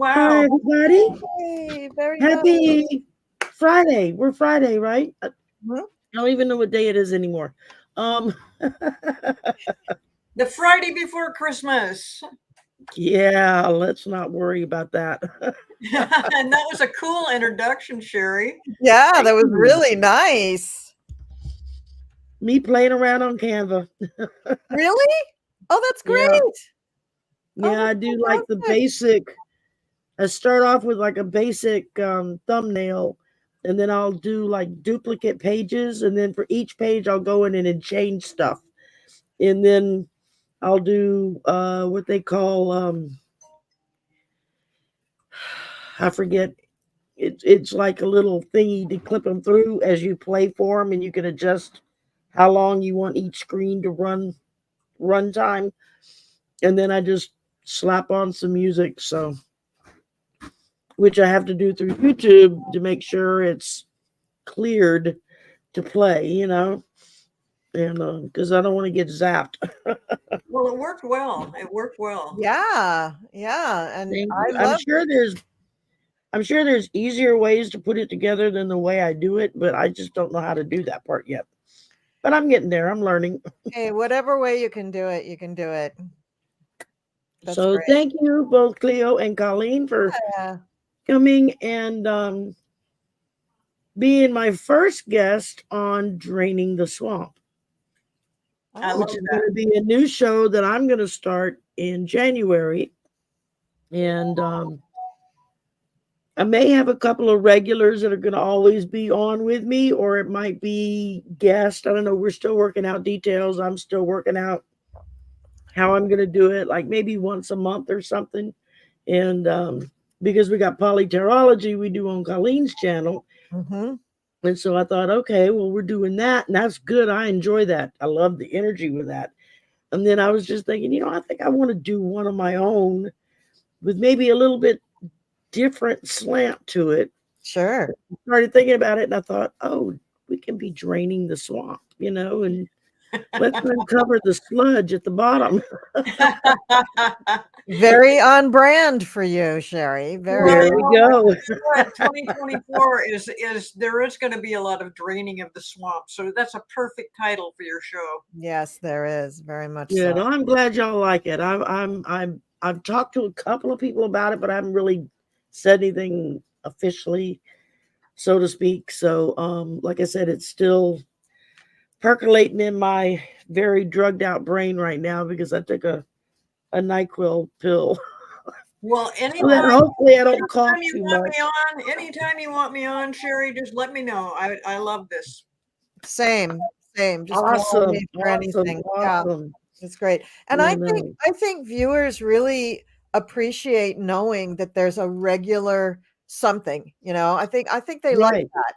Hi, Wow. everybody. Hey, very nice. Happy Friday. We're Friday, right? I Mhm. don't even know what day it is anymore. Um, The Friday before Christmas. yeah, let's not worry about that. And that was a cool introduction, Sherry. Yeah, Thank that was you. really nice. Me playing around on Canva. Really? Oh, that's Yeah, great. Oh, yeah, I that's do like the fantastic. basic. I start off with like a basic thumbnail, and then I'll do like duplicate pages, and then for each page, I'll go in and change stuff, and then I'll do what they call I forget. It's like a little thingy to clip them through as you play for them, and you can adjust how long you want each screen to run time, and then I just slap on some music. So which I have to do through YouTube to make sure it's cleared to play, and because I don't want to get zapped. Well, it worked well. It worked well. Yeah, yeah, and Thank I you. love. I'm sure there's easier ways to put it together than the way I do it, but I just don't know how to do that part yet. But I'm getting there. I'm learning. Hey, whatever way you can do it, you can do it. That's So great. thank you both Cleo and Colleen for Yeah. coming and being my first guest on Draining the Swamp, I Oh, which love is going that. to be a new show that I'm going to start in January. And I may have a couple of regulars that are going to always be on with me, or it might be guests. I don't know. We're still working out details. I'm still working out how I'm going to do it, like maybe once a month or something. And because we got polyterology, we do on Colleen's channel. mm-hmm. And so I thought, okay, well, we're doing that. And that's good. I enjoy that. I love the energy with that. And then I was just thinking, I think I want to do one of my own with maybe a little bit different slant to it. Sure. Started thinking about it and I thought, oh, we can be draining the swamp, and let's uncover the sludge at the bottom. Very on brand for you, Sherry. Well, Very. There we go. 2024 is there is going to be a lot of draining of the swamp, so that's a perfect title for your show. Yes, there is very much Yeah, so. no, I'm glad y'all like it. I've talked to a couple of people about it, but I haven't really said anything officially, so to speak. So, like I said, it's still percolating in my very drugged out brain right now because I took a NyQuil pill Well, so that hopefully I don't cough anytime you too want me much. on, anytime you want me on, Sherry, just let me know. I love this. Same, same. Just call Awesome, me for awesome, anything. Yeah. awesome. It's great. And You I think know, I think viewers really appreciate knowing that there's a regular something, I think they like right? that,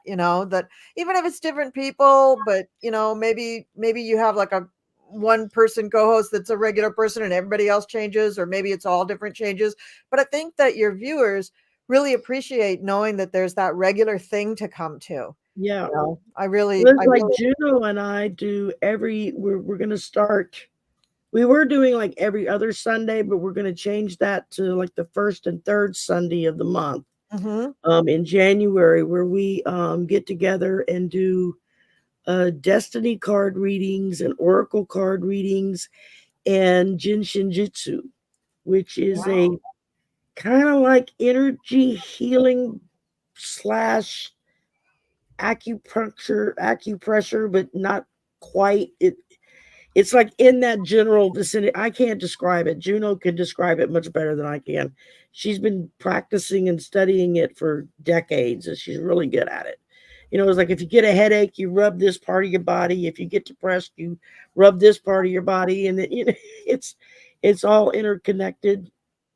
that even if it's different people, but maybe you have like a one person co-host that's a regular person and everybody else changes, or maybe it's all different changes. But I think that your viewers really appreciate knowing that there's that regular thing to come to. Yeah. I really Well, it's I like really Juno and I do we're gonna start. We were doing like every other Sunday, but we're gonna change that to like the first and third Sunday of the month. Mhm. In January, where we get together and do destiny card readings and oracle card readings and Jin Shinjutsu, which is a Wow. kind of like energy healing slash acupressure, but not quite. It's like in that general vicinity. I can't describe it. Juno can describe it much better than I can. She's been practicing and studying it for decades, and she's really good at it. It's like if you get a headache, you rub this part of your body. If you get depressed, you rub this part of your body, and then, it's all interconnected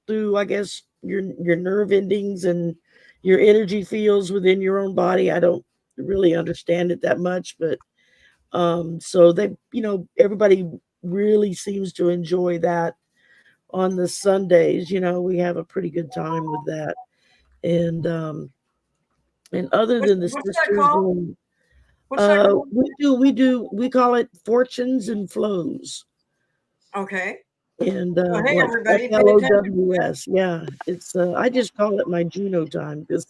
through, I guess, your nerve endings and your energy fields within your own body. I don't really understand it that much, but so everybody really seems to enjoy that on the Sundays. We have a pretty good time with that. And other than the What's that sisters called? doing, What's that called? we call it fortunes and flows. Okay. And So, hey, like everybody, pay attention. FLOWS. Yeah, it's I just call it my Juno time because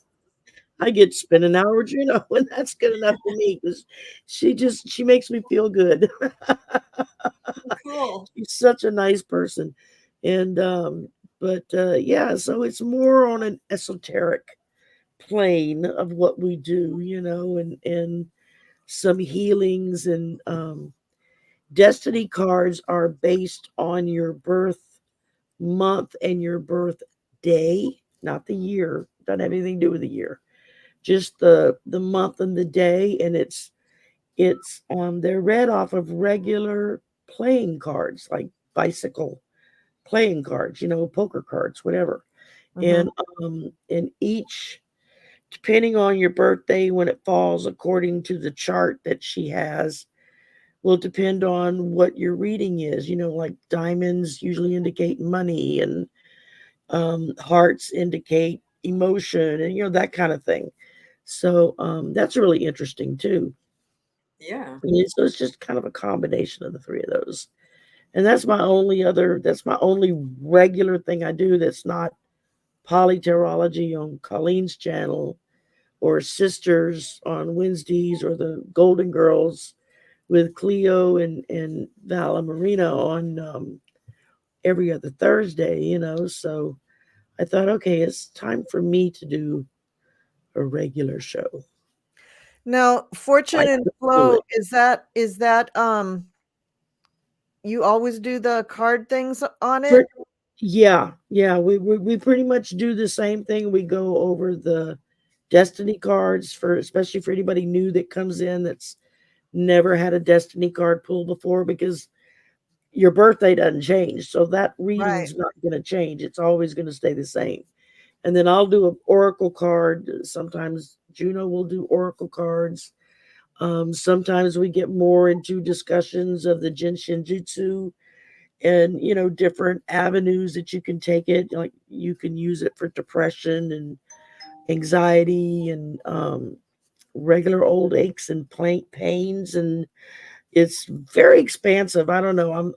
I get to spend an hour with Juno, and that's good enough for me because she makes me feel good. Cool. She's such a nice person, and but yeah, so it's more on an esoteric plane of what we do, and some healings and destiny cards are based on your birth month and your birth day, not the year. Doesn't have anything to do with the year. Just the month and the day, and it's they're read off of regular playing cards like bicycle playing cards, poker cards, whatever. Mhm. And each depending on your birthday when it falls according to the chart that she has will depend on what your reading is. Like diamonds usually indicate money, and hearts indicate emotion, and that kind of thing. So that's really interesting too. Yeah. And so it's just kind of a combination of the three of those. And that's my only regular thing I do that's not polyterology on Colleen's channel or Sisters on Wednesdays or the Golden Girls with Cleo and Vala Marina on every other Thursday. So I thought, okay, it's time for me to do a regular show. Now, I Fortune and couldn't do Flow, it. is that you always do the card things on For, it? yeah, we pretty much do the same thing. We go over the destiny cards especially for anybody new that comes in that's never had a destiny card pulled before, because your birthday doesn't change. So that Right. reading's not going to change. It's always going to stay the same. And then I'll do an oracle card. Sometimes Juno will do oracle cards. Sometimes we get more into discussions of the Jin Shinjutsu and, different avenues that you can take it. Like you can use it for depression and anxiety and regular old aches and pains, and it's very expansive. I don't know.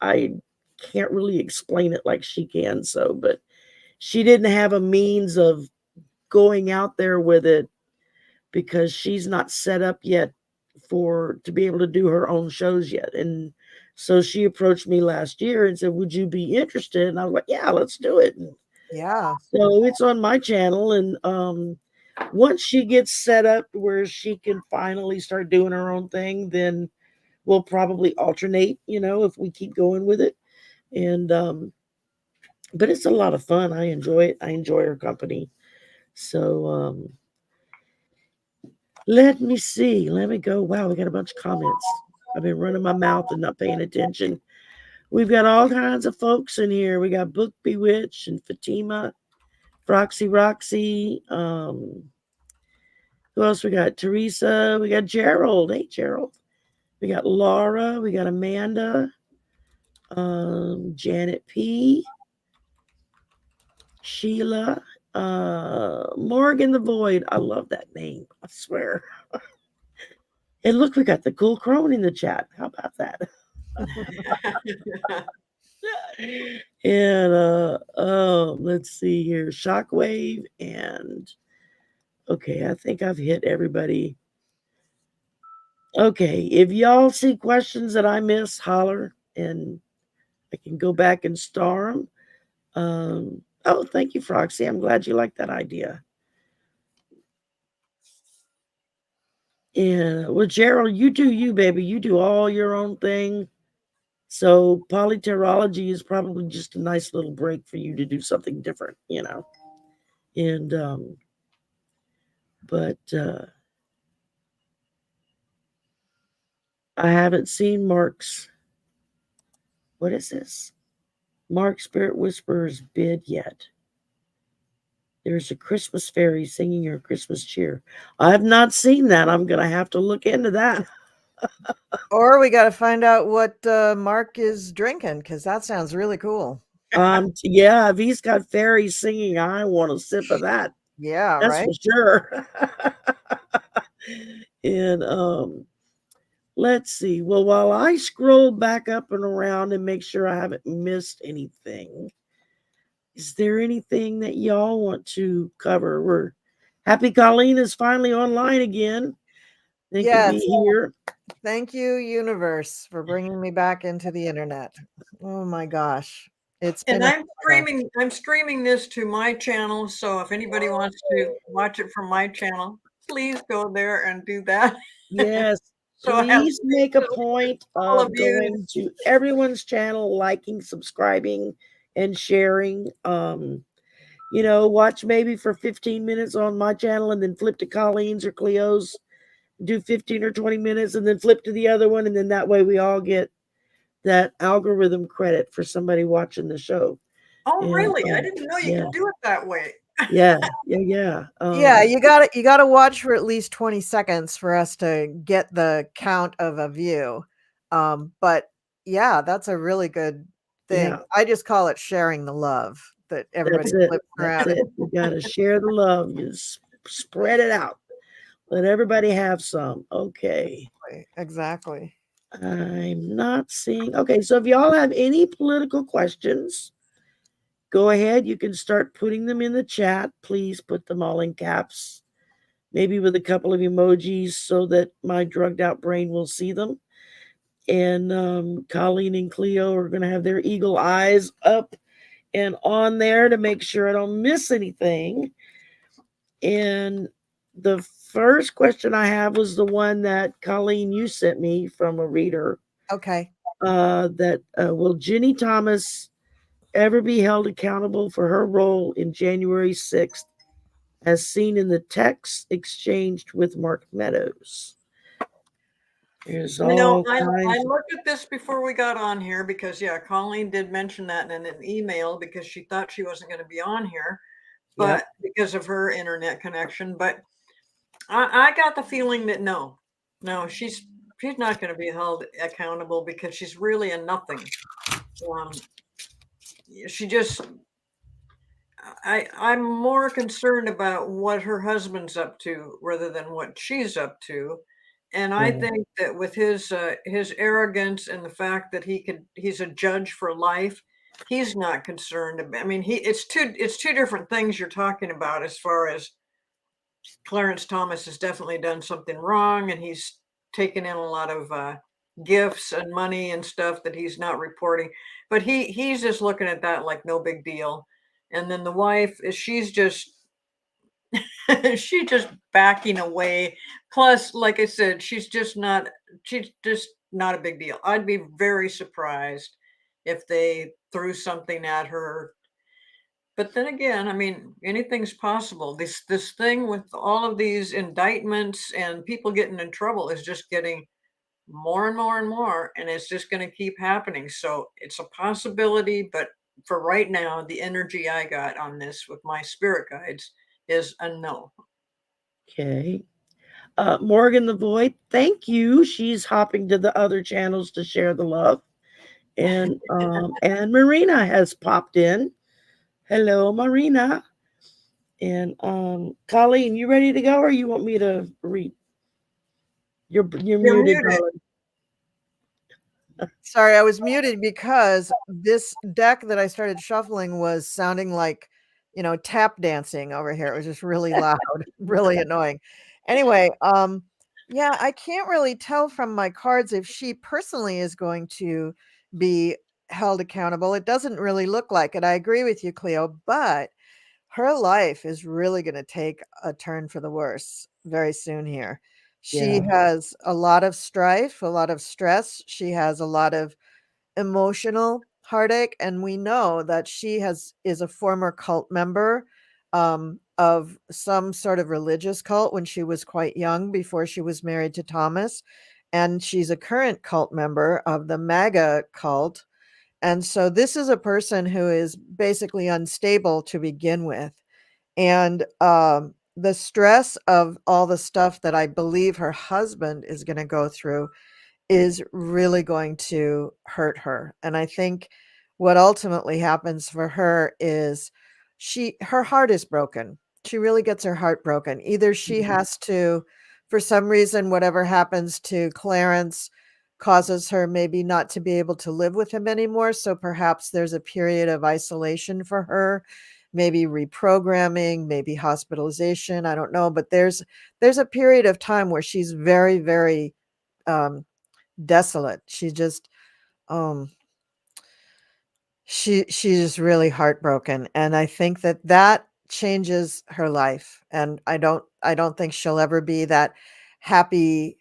I can't really explain it like she can. So, but she didn't have a means of going out there with it because she's not set up yet to be able to do her own shows yet. And so she approached me last year and said, "Would you be interested?" And I was like, "Yeah, let's do it." And Yeah. so it's on my channel, and once she gets set up where she can finally start doing her own thing, then we'll probably alternate, if we keep going with it. And but it's a lot of fun. I enjoy it. I enjoy her company. So let me see. Let me go. Wow, we got a bunch of comments. I've been running my mouth and not paying attention. We've got all kinds of folks in here. We got Book Bewitched and Fatima, Roxy. Who else we got? Teresa. We got Gerald. Hey, Gerald. We got Laura. We got Amanda. Janet P. Sheila. Morgan the Void. I love that name. I swear. And look, we got the cool crone in the chat. How about that? And let's see here. Shockwave and okay, I think I've hit everybody. Okay, if y'all see questions that I miss, holler and I can go back and star them. Oh, thank you, Froxy. I'm glad you like that idea. And well, Gerald, you do you, baby. You do all your own thing. So polyterology is probably just a nice little break for you to do something different. And but I haven't seen Mark's what is this? Mark Spirit Whisperer's bid yet. There's a Christmas fairy singing your Christmas cheer. I've not seen that. I'm gonna have to look into that. Or we got to find out what Mark is drinking because that sounds really cool. Yeah, if he's got fairies singing, I want a sip of that. Yeah, That's right? for sure. And Let's see. Well, while I scroll back up and around and make sure I haven't missed anything, is there anything that y'all want to cover? We're happy Colleen is finally online again. Thank to be Yes. here. Thank you, universe, for bringing me back into the internet. Oh my gosh. It's And been a I'm streaming this to my channel. So if anybody wants to watch it from my channel, please go there and do that. Yes, So I have please make a so point all of of you. going to everyone's channel, liking, subscribing, and sharing. Watch maybe for 15 minutes on my channel and then flip to Colleen's or Cleo's, do 15 or 20 minutes and then flip to the other one. And then that way we all get that algorithm credit for somebody watching the show. Oh, And really? I didn't know you yeah, could do it that way. yeah. yeah, you gotta watch for at least 20 seconds for us to get the count of a view. But yeah, that's a really good thing. Yeah, I just call it sharing the love that everybody that's it. flips That's around. it. You got to share the love. You spread it out. Let everybody have some. Okay. Exactly. I'm not seeing. Okay. So if y'all have any political questions, go ahead. You can start putting them in the chat. Please put them all in caps, maybe with a couple of emojis so that my drugged out brain will see them. And Colleen and Cleo are going to have their eagle eyes up and on there to make sure I don't miss anything. And the first question I have was the one that Colleen, you sent me from a reader. Okay. That will Jenny Thomas ever be held accountable for her role in January 6th, as seen in the text exchanged with Mark Meadows? There's all I kinds. looked at this before we got on here because, yeah, Colleen did mention that in an email because she thought she wasn't going to be on here, but because of her internet connection. But I got the feeling that no, she's not going to be held accountable because she's really a nothing. She just, I'm more concerned about what her husband's up to rather than what she's up to. And I Yeah. think that with his arrogance and the fact that he's a judge for life, he's not concerned about, I mean, it's two different things you're talking about. As far as Clarence Thomas has definitely done something wrong, and he's taken in a lot of gifts and money and stuff that he's not reporting. But he's just looking at that like no big deal. And then the wife is she's just she's just backing away. Plus, like I said, she's just not a big deal. I'd be very surprised if they threw something at her. But then again, I mean, anything's possible. This thing with all of these indictments and people getting in trouble is just getting more and more and more, and it's just going to keep happening. So it's a possibility, but for right now, the energy I got on this with my spirit guides is a no. Okay. Morgan the Void, thank you. She's hopping to the other channels to share the love. And Marina has popped in. Hello, Marina. And Colleen, you ready to go, or you want me to read? You're You're muted, muted. darling. Sorry, I was muted because this deck that I started shuffling was sounding like, tap dancing over here. It was just really loud, really annoying. Anyway, yeah, I can't really tell from my cards if she personally is going to be held accountable. It doesn't really look like it. I agree with you, Cleo, but her life is really going to take a turn for the worse very soon here. She Yeah. has a lot of strife, a lot of stress. She has a lot of emotional heartache, and we know that she is a former cult member of some sort of religious cult when she was quite young before she was married to Thomas, and she's a current cult member of the MAGA cult. And so this is a person who is basically unstable to begin with. And the stress of all the stuff that I believe her husband is going to go through is really going to hurt her. And I think what ultimately happens for her is her heart is broken. She really gets her heart broken. Either she has to for some reason, whatever happens to Clarence causes her maybe not to be able to live with him anymore. So perhaps there's a period of isolation for her, maybe reprogramming, maybe hospitalization. I don't know, but there's a period of time where she's very, very um, desolate. She just um, she's really heartbroken, and I think that that changes her life, and I don't think she'll ever be that happy,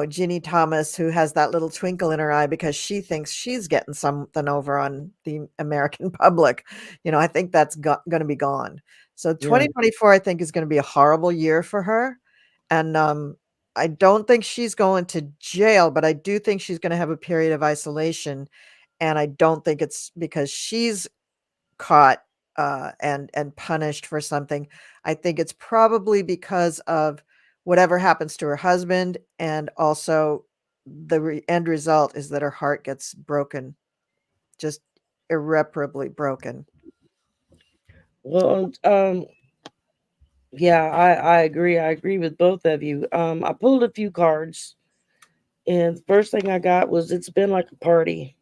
Ginny Thomas who has that little twinkle in her eye because she thinks she's getting something over on the American public. I think that's gonna be gone. So Yeah. 2024, I think, is gonna be a horrible year for her, and, I don't think she's going to jail, but I do think she's gonna have a period of isolation, and I don't think it's because she's caught, and punished for something. I think it's probably because of whatever happens to her husband, and also the end result is that her heart gets broken, just irreparably broken. Well, yeah, I agree. I agree with both of you. I pulled a few cards, and the first thing I got was it's been like a party,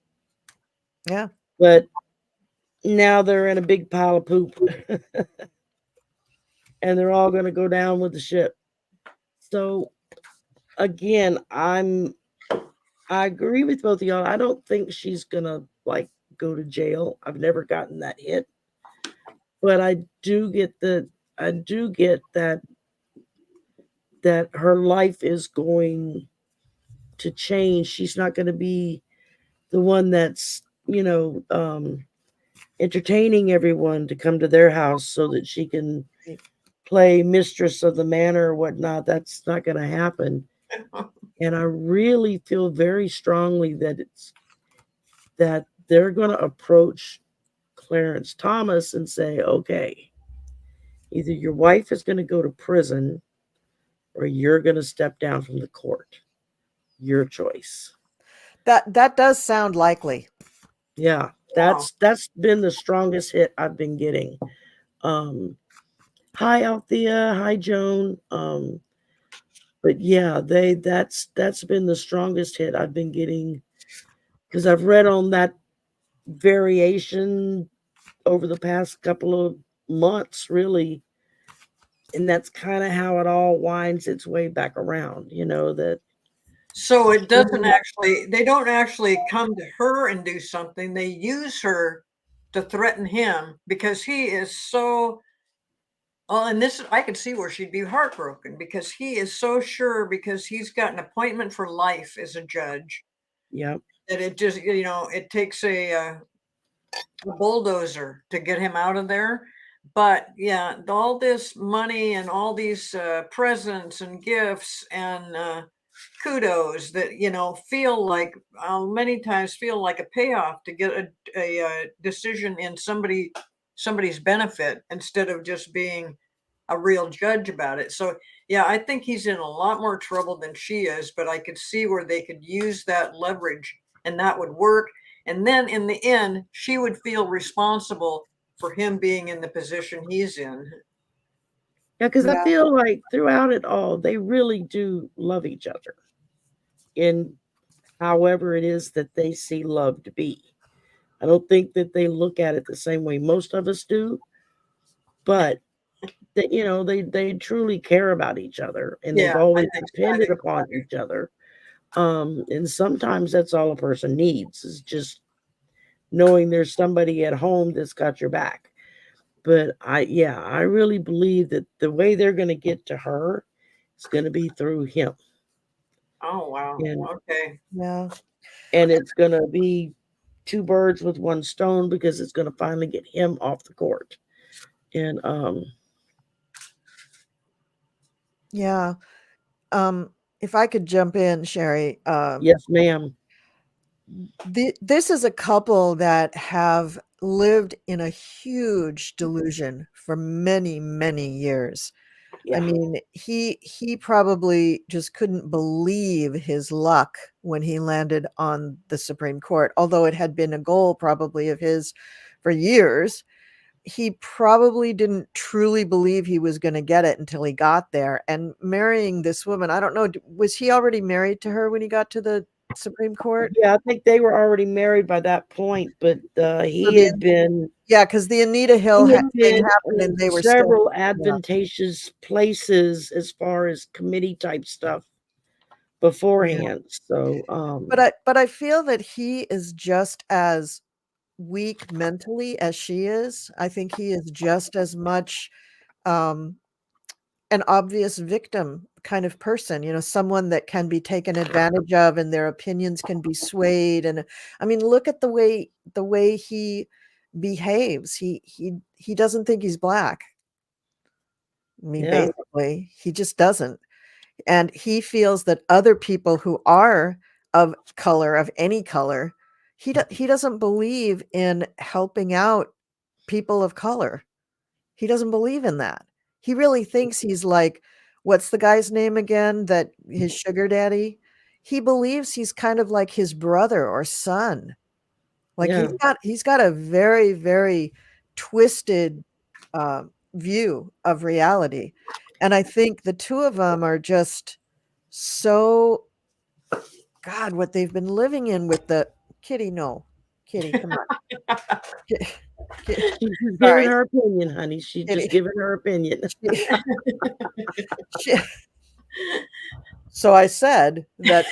Yeah. but now they're in a big pile of poop, and they're all going to go down with the ship. So again, I agree with both of y'all. I don't think she's gonna like go to jail. I've never gotten that hit, but I do get that her life is going to change. She's not going to be the one that's entertaining everyone to come to their house so that she can play mistress of the manor or whatnot. That's not going to happen. And I really feel very strongly that they're going to approach Clarence Thomas and say, okay, either your wife is going to go to prison or you're going to step down from the court. Your choice. That does sound likely. Yeah, Wow. that's been the strongest hit I've been getting. Hi Althea, hi Joan. But yeah, that's been the strongest hit I've been getting because I've read on that variation over the past couple of months, really, and that's kind of how it all winds its way back around. That So it doesn't actually, they don't actually come to her and do something. They use her to threaten him because he is so, oh, and this, I could see where she'd be heartbroken because he is so sure because he's got an appointment for life as a judge yeah, that it just, it takes a bulldozer to get him out of there. But yeah, all this money and all these presents and gifts and kudos that feel like many times feel like a payoff to get a decision in somebody's benefit instead of just being a real judge about it. So yeah, I think he's in a lot more trouble than she is, but I could see where they could use that leverage and that would work. And then in the end, she would feel responsible for him being in the position he's in. yeah, because I Yeah. feel like throughout it all, they really do love each other in however it is that they see love to be. I don't think that they look at it the same way most of us do, but that they truly care about each other and they've Yeah, always I depended think upon each other. And sometimes that's all a person needs is just knowing there's somebody at home that's got your back. But I really believe that the way they're going to get to her is going to be through him. oh wow. And Okay. Yeah. it's going to be two birds with one stone because it's going to finally get him off the court. And Yeah. If I could jump in, Sherry, yes, ma'am. this is a couple that have lived in a huge delusion for many, many years. I Yeah. mean, he probably just couldn't believe his luck when he landed on the Supreme Court, although it had been a goal probably of his for years. he probably didn't truly believe he was going to get it until he got there. And marrying this woman, I don't know, was he already married to her when he got to the Supreme Court? Yeah, I think they were already married by that point, but So yeah, because the Anita Hill he had thing been happened, and in they were still. several Yeah. advantageous places as far as committee type stuff beforehand. So, But I feel that he is just as weak mentally as she is. I think he is just as much um, an obvious victim kind of person, someone that can be taken advantage of and their opinions can be swayed. And I mean, look at the way he behaves. He doesn't think he's black. I mean, yeah, basically, he just doesn't. And he feels that other people who are of color, of any color, he doesn't believe in helping out people of color. He doesn't believe in that. He really thinks he's like, what's the guy's name again? That his sugar daddy? He believes he's kind of like his brother or son. Like yeah, he's got a very, very twisted view of reality. And I think the two of them are just so, God, what they've been living in with the Kitty. No, Kitty, come on. she's just giving Sorry, her opinion, honey. She's just Kitty. giving her opinion. She- so I said that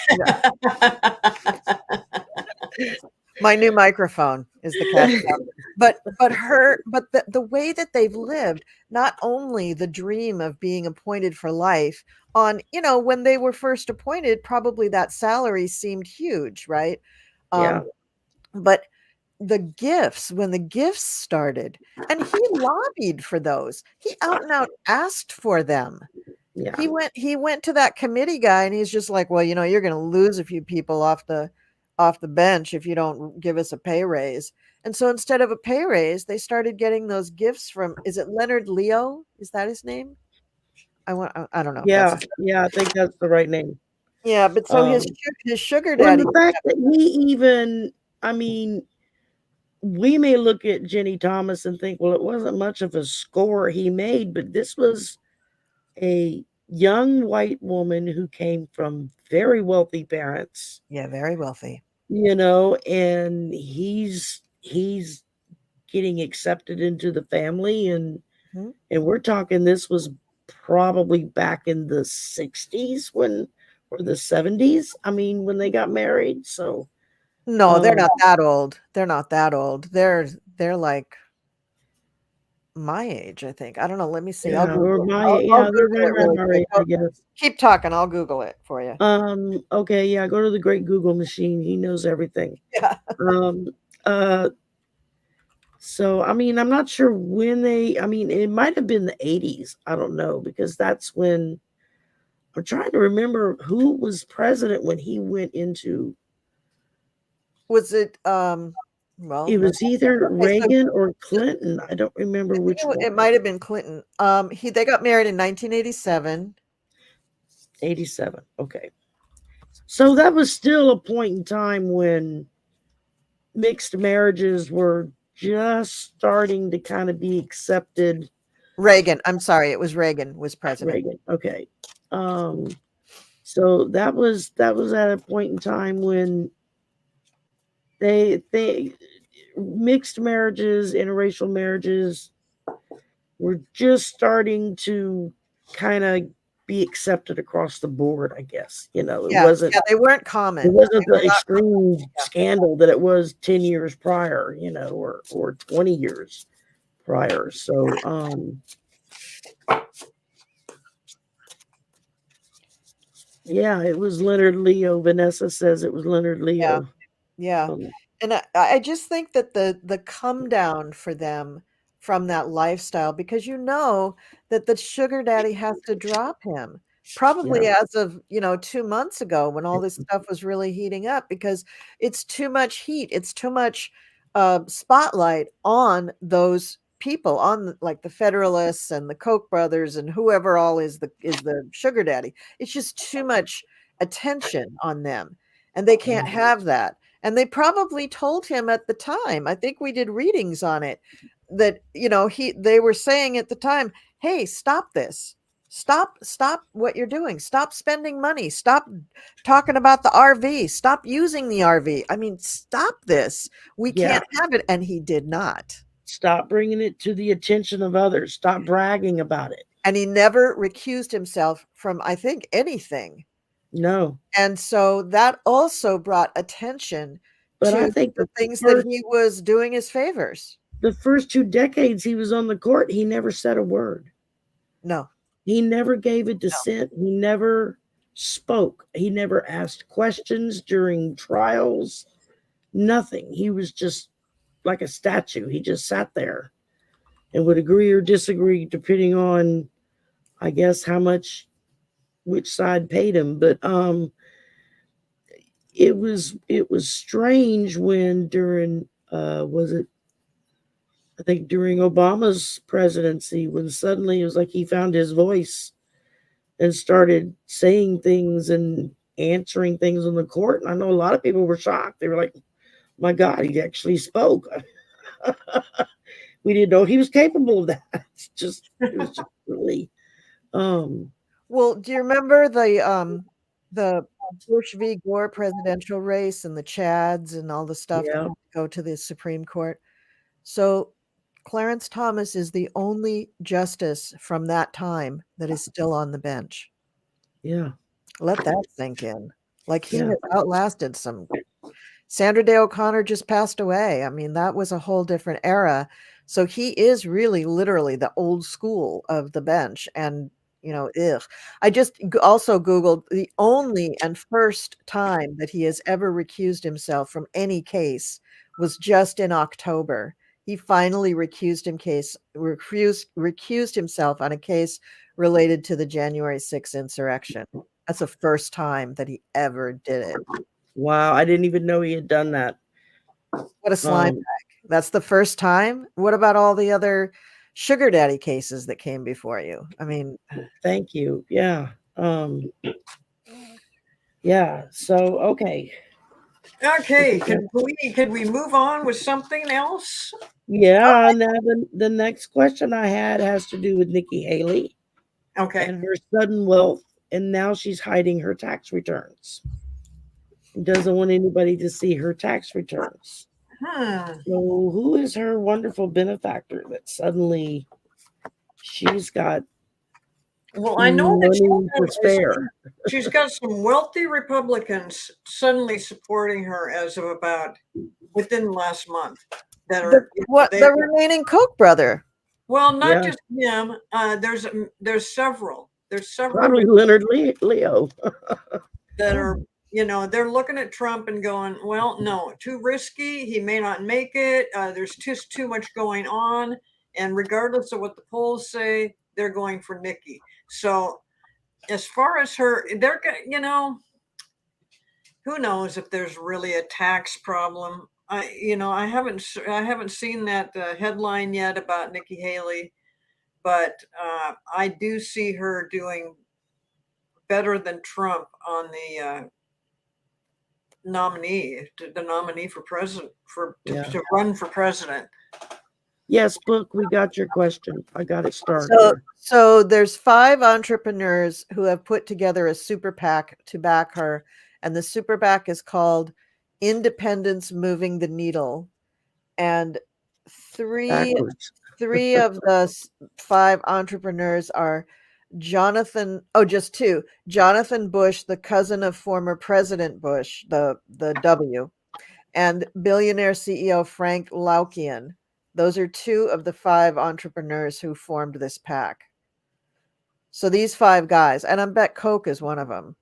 my new microphone is the cat. But the way that they've lived, not only the dream of being appointed for life on, when they were first appointed, probably that salary seemed huge, right? Yeah, But the gifts, when the gifts started, and he lobbied for those, he out and out asked for them. yeah, He went to that committee guy and he's just like, well, you're going to lose a few people off the bench if you don't give us a pay raise. And so instead of a pay raise, they started getting those gifts from, is it Leonard Leo? Is that his name? I don't know if that's yeah, his name. yeah. I think that's the right name. Yeah, but so his sugar Well, daddy. the fact that he even, I mean, we may look at Jenny Thomas and think, well, it wasn't much of a score he made, but this was a young white woman who came from very wealthy parents, Yeah, very wealthy. and he's getting accepted into the family, and Mhm. we're talking this was probably back in the 60s when or the 70s. I mean, when they got married. So No, they're um not that old. They're not that old. They're like my age, I think. I don't know. Let me see. I'll yeah, or Google it. my I'll yeah, they're Google right it around really our quick. age, I guess. Keep talking. I'll Google it for you. Okay, yeah, go to the great Google machine. He knows everything. Yeah. Um, uh, so I mean, I'm not sure when I mean, it might have been the 80s. I don't know, because that's when I'm trying to remember who was president when he went into Was it well, it was either okay, so Reagan or Clinton. I don't remember I think which it one. might have been Clinton. They got married in 1987. 87. Okay. So that was still a point in time when mixed marriages were just starting to kind of be accepted. Reagan. I'm sorry, it was Reagan was president. Reagan. Okay. Um, so that was at a point in time when they mixed marriages, interracial marriages were just starting to kind of be accepted across the board, I guess. It Yeah, wasn't yeah, they weren't it common. wasn't They were the not extreme yeah. scandal that it was 10 years prior, or 20 years prior. So yeah, it was Leonard Leo. Vanessa says it was Leonard Yeah. Leo. Yeah. Um, And I just think that the come down for them from that lifestyle, because that the sugar daddy has to drop him yeah, probably as of 2 months ago when all this stuff was really heating up, because it's too much heat, it's too much spotlight on those people, on like the Federalists and the Koch brothers and whoever all is the sugar daddy. It's just too much attention on them, and they can't have that. And they probably told him at the time, I think we did readings on it, that they were saying at the time, hey, stop this, stop what you're doing, stop spending money, stop talking about the RV, stop using the RV, I mean, stop this, we Yeah. can't have it. And he did not. Stop bringing it to the attention of others. Stop bragging about it. And he never recused himself from, I think, anything. No. And so that also brought attention But I to think the things that he was doing as favors. the first 2 decades he was on the court, he never said a word. No. He never gave a dissent. He never spoke. He never asked questions during trials. Nothing. He was just like a statue. He just sat there and would agree or disagree depending on, I guess, how much which side paid him. But it was strange when during was it, I think during Obama's presidency, when suddenly it was like he found his voice and started saying things and answering things on the court. And I know a lot of people were shocked. They were like, my God, he actually spoke. We didn't know he was capable of that. It was just really Well, do you remember the Bush v. Gore presidential race and the Chads and all the stuff that yeah, had to go to the Supreme Court? So Clarence Thomas is the only justice from that time that is still on the bench. yeah, Let that sink in. Like, he yeah. has outlasted some. Sandra Day O'Connor just passed away. I mean, that was a whole different era. So he is really literally the old school of the bench. And, ugh. I just also Googled the only and first time that he has ever recused himself from any case was just in October. He finally recused himself on a case related to the January 6th insurrection. That's the first time that he ever did it. Wow, I didn't even know he had done that. What a slime bag. That's the first time? What about all the other sugar daddy cases that came before you? I mean, Thank you. Yeah. Yeah. So okay. Okay, could we move on with something else? Yeah. Now the next question I had has to do with Nikki Haley Okay. and her sudden wealth, and now she's hiding her tax returns. Doesn't want anybody to see her tax returns. So who is her wonderful benefactor that suddenly she's got Well, I know that money to spare? she's got some wealthy Republicans suddenly supporting her as of about within the last month that are the remaining Koch brother. well, not Yeah. just him. There's several. There's several Probably Leonard Leo. that are, they're looking at Trump and going, well, no, too risky. He may not make it. There's just too much going on. And regardless of what the polls say, they're going for Nikki. So as far as her, they're, who knows if there's really a tax problem. I haven't seen that headline yet about Nikki Haley, but I do see her doing better than Trump on the nominee for president to run for president. Yes, Book, we got your question. I got it started. So there's 5 entrepreneurs who have put together a super PAC to back her, and the super PAC is called Independence Moving the Needle. And three of the 5 entrepreneurs are just 2. Jonathan Bush, the cousin of former President Bush, the W, and billionaire CEO Frank Laukian. Those are 2 of the 5 entrepreneurs who formed this PAC. So these 5 guys, and I bet Koch is one of them.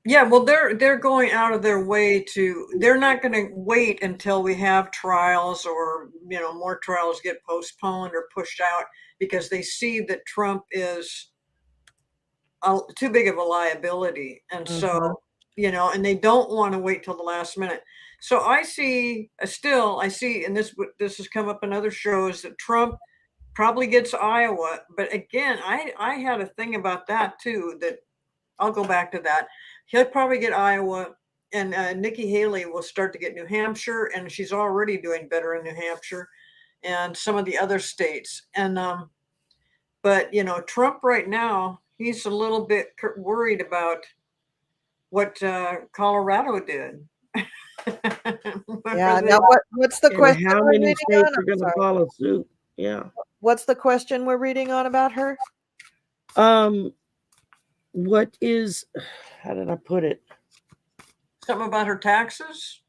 Yeah, well, they're going out of their way to. They're not going to wait until we have trials or more trials get postponed or pushed out because they see that Trump is too big of a liability, and so and they don't want to wait till the last minute. So I see, and this has come up in other shows that Trump probably gets Iowa, but again, I had a thing about that too. That I'll go back to that. He'll probably get Iowa, and Nikki Haley will start to get New Hampshire, and she's already doing better in New Hampshire. and some of the other states. And but Trump right now, he's a little bit worried about what Colorado did. Yeah. Where Now, what's the And question how we're many reading states on? are going to Sorry. follow suit? Yeah. What's the question we're reading on about her? Um, what is, how did I put it? Something about her taxes.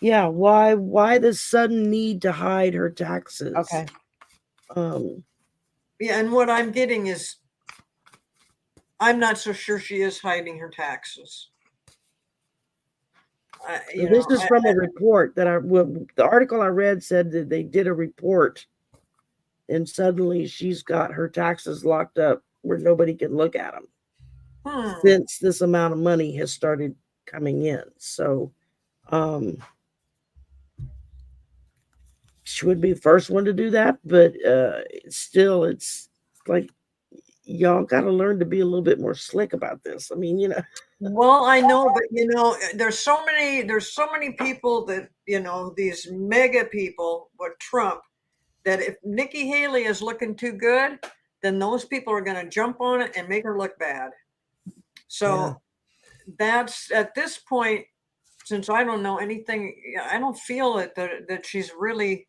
Yeah, why the sudden need to hide her taxes? Okay. Yeah, and what I'm getting is, I'm not so sure she is hiding her taxes. This is from a report that the article I read said that they did a report, and suddenly she's got her taxes locked up where nobody can look at them since this amount of money has started coming in. So, she would be the first one to do that, but still, it's like y'all got to learn to be a little bit more slick about this. I mean. Well, I know, but there's so many people that these mega people with Trump, that if Nikki Haley is looking too good, then those people are going to jump on it and make her look bad. So that's, at this point, since I don't know anything, I don't feel that she's really.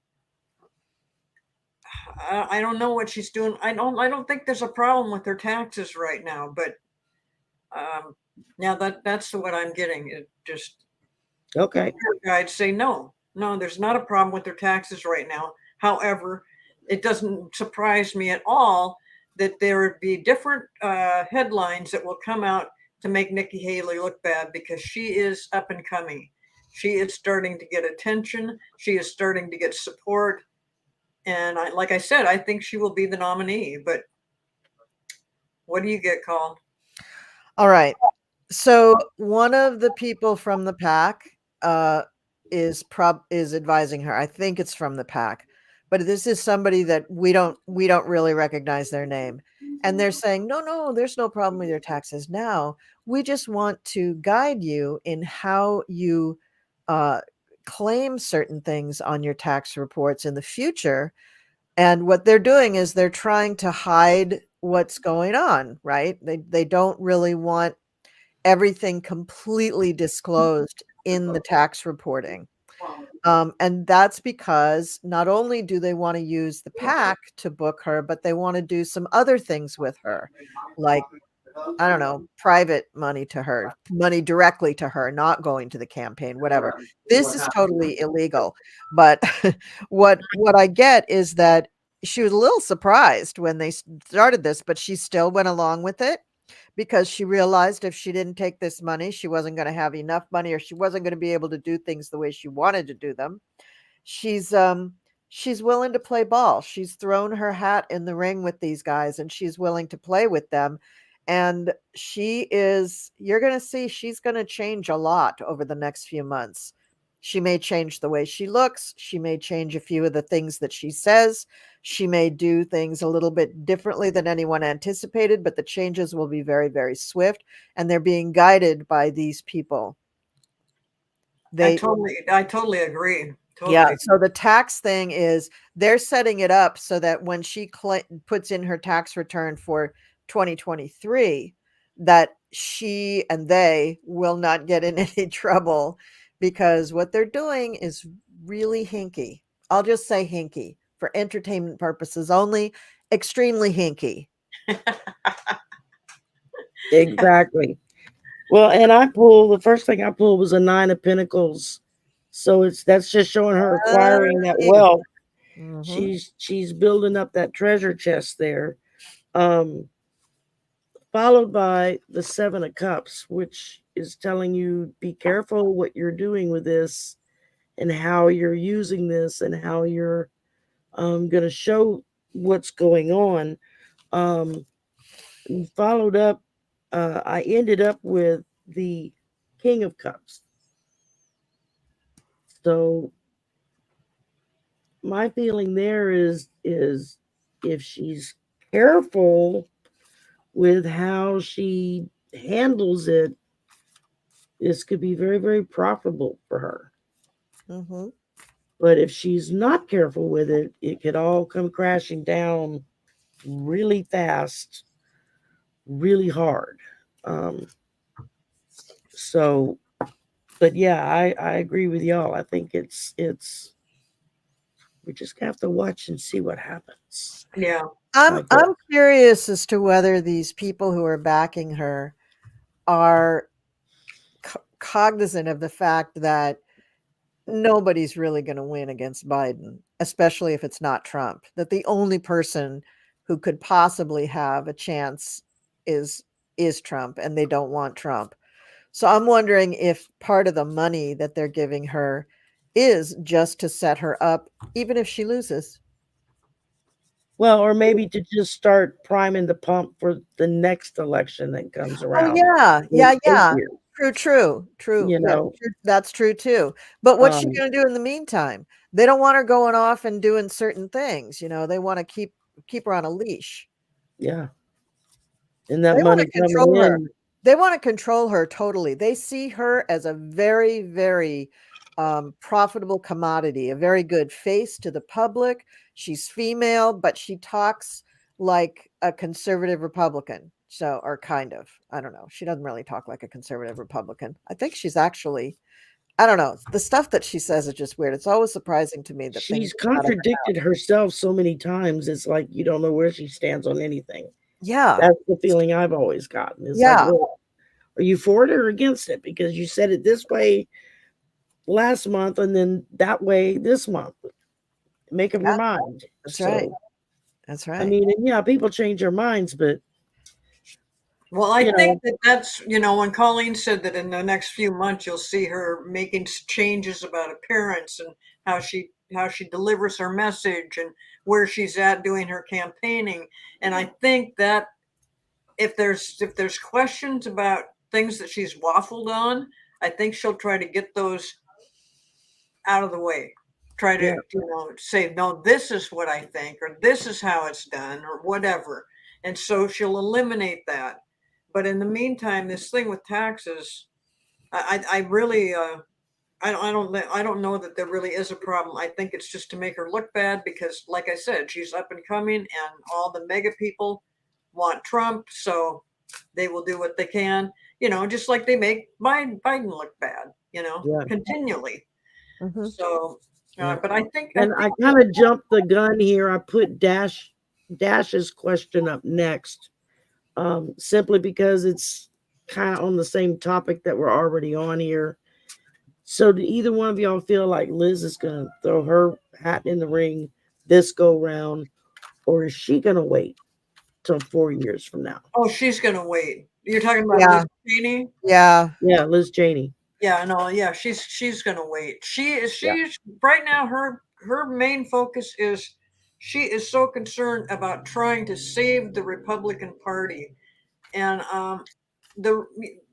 I don't know what she's doing. I don't think there's a problem with her taxes right now, but now that's what I'm getting. It just, Okay. I'd say no, there's not a problem with their taxes right now. However, it doesn't surprise me at all that there would be different headlines that will come out to make Nikki Haley look bad, because she is up and coming. She is starting to get attention. She is starting to get support. And like I said, I think she will be the nominee. But what do you get, called? All right. So one of the people from the PAC is advising her. I think it's from the PAC, but this is somebody that we don't really recognize their name. And they're saying, no, there's no problem with your taxes now. We just want to guide you in how you claim certain things on your tax reports in the future. And what they're doing is they're trying to hide what's going on, right? They don't really want everything completely disclosed in the tax reporting. And that's because not only do they want to use the PAC to book her, but they want to do some other things with her, like, I don't know, private money to her, money directly to her, not going to the campaign, whatever. This is totally illegal. But what I get is that she was a little surprised when they started this, but she still went along with it, because she realized if she didn't take this money, she wasn't going to have enough money, or she wasn't going to be able to do things the way she wanted to do them. She's willing to play ball. She's thrown her hat in the ring with these guys, and she's willing to play with them. And you're going to see, she's going to change a lot over the next few months. She may change the way she looks. She may change a few of the things that she says. She may do things a little bit differently than anyone anticipated, but the changes will be very, very swift, and they're being guided by these people. I totally agree. Totally. Yeah. So the tax thing is, they're setting it up so that when she puts in her tax return for 2023, that she and they will not get in any trouble, because what they're doing is really hinky. I'll just say hinky for entertainment purposes only, extremely hinky. Exactly. Well, and the first thing I pulled was a 9 of Pentacles. So that's just showing her acquiring that wealth. Mm-hmm. She's building up that treasure chest there. Followed by the 7 of Cups, which is telling you be careful what you're doing with this and how you're using this and how you're going to show what's going on. Followed up, I ended up with the King of Cups. So my feeling there is if she's careful with how she handles it, this could be very, very profitable for her. Mm-hmm. But if she's not careful with it, it could all come crashing down really fast, really hard. Um, so, but yeah, I agree with y'all. I think it's we just have to watch and see what happens. Yeah. I guess. I'm curious as to whether these people who are backing her are cognizant of the fact that nobody's really going to win against Biden, especially if it's not Trump. That the only person who could possibly have a chance is Trump, and they don't want Trump. So I'm wondering if part of the money that they're giving her is just to set her up, even if she loses. Well, or maybe to just start priming the pump for the next election that comes Oh around yeah, in yeah, eight yeah. years. True. You Yeah, know, that's true too. But what's she um, going to do in the meantime? They don't want her going off and doing certain things. They want to keep her on a leash. yeah, and that They want money to coming control her. in, They want to control her totally. They see her as a very, very profitable commodity, a very good face to the public. She's female, but she talks like a conservative Republican. So, or kind of. I don't know. She doesn't really talk like a conservative Republican. I think she's actually, I don't know. The stuff that she says is just weird. It's always surprising to me that things she's come out of her. contradicted herself so many times. It's like you don't know where she stands on anything. Yeah. That's the feeling I've always gotten. It's like, Yeah. well, are you for it or against it? Because you said it this way last month and then that way this month. Make up your Yeah. mind. That's right. So, That's I right. mean, and yeah, people change their minds, but Well, I you think know, that that's, when Colleen said that in the next few months you'll see her making changes about appearance and how she delivers her message and where she's at doing her campaigning. And I think that if there's questions about things that she's waffled on, I think she'll try to get those out of the way. Try yeah, to, say, no, this is what I think, or this is how it's done, or whatever. And so she'll eliminate that. But in the meantime, this thing with taxes, I really, I don't know that there really is a problem. I think it's just to make her look bad because, like I said, she's up and coming, and all the mega people want Trump, so they will do what they can, just like they make Biden look bad, yeah, continually. Mhm. So, yeah. but I And think I kind of jumped the gun here. I put Dash's question up next, simply because it's kind of on the same topic that we're already on here. So, do either one of y'all feel like Liz is going to throw her hat in the ring this go round, or is she going to wait till 4 years from now? oh, she's gonna wait. You're talking about Yeah. Liz Cheney? Yeah. Yeah, Liz Cheney. Yeah, no, yeah, she's gonna wait. Yeah, She's right now, her main focus is she is so concerned about trying to save the Republican Party, and the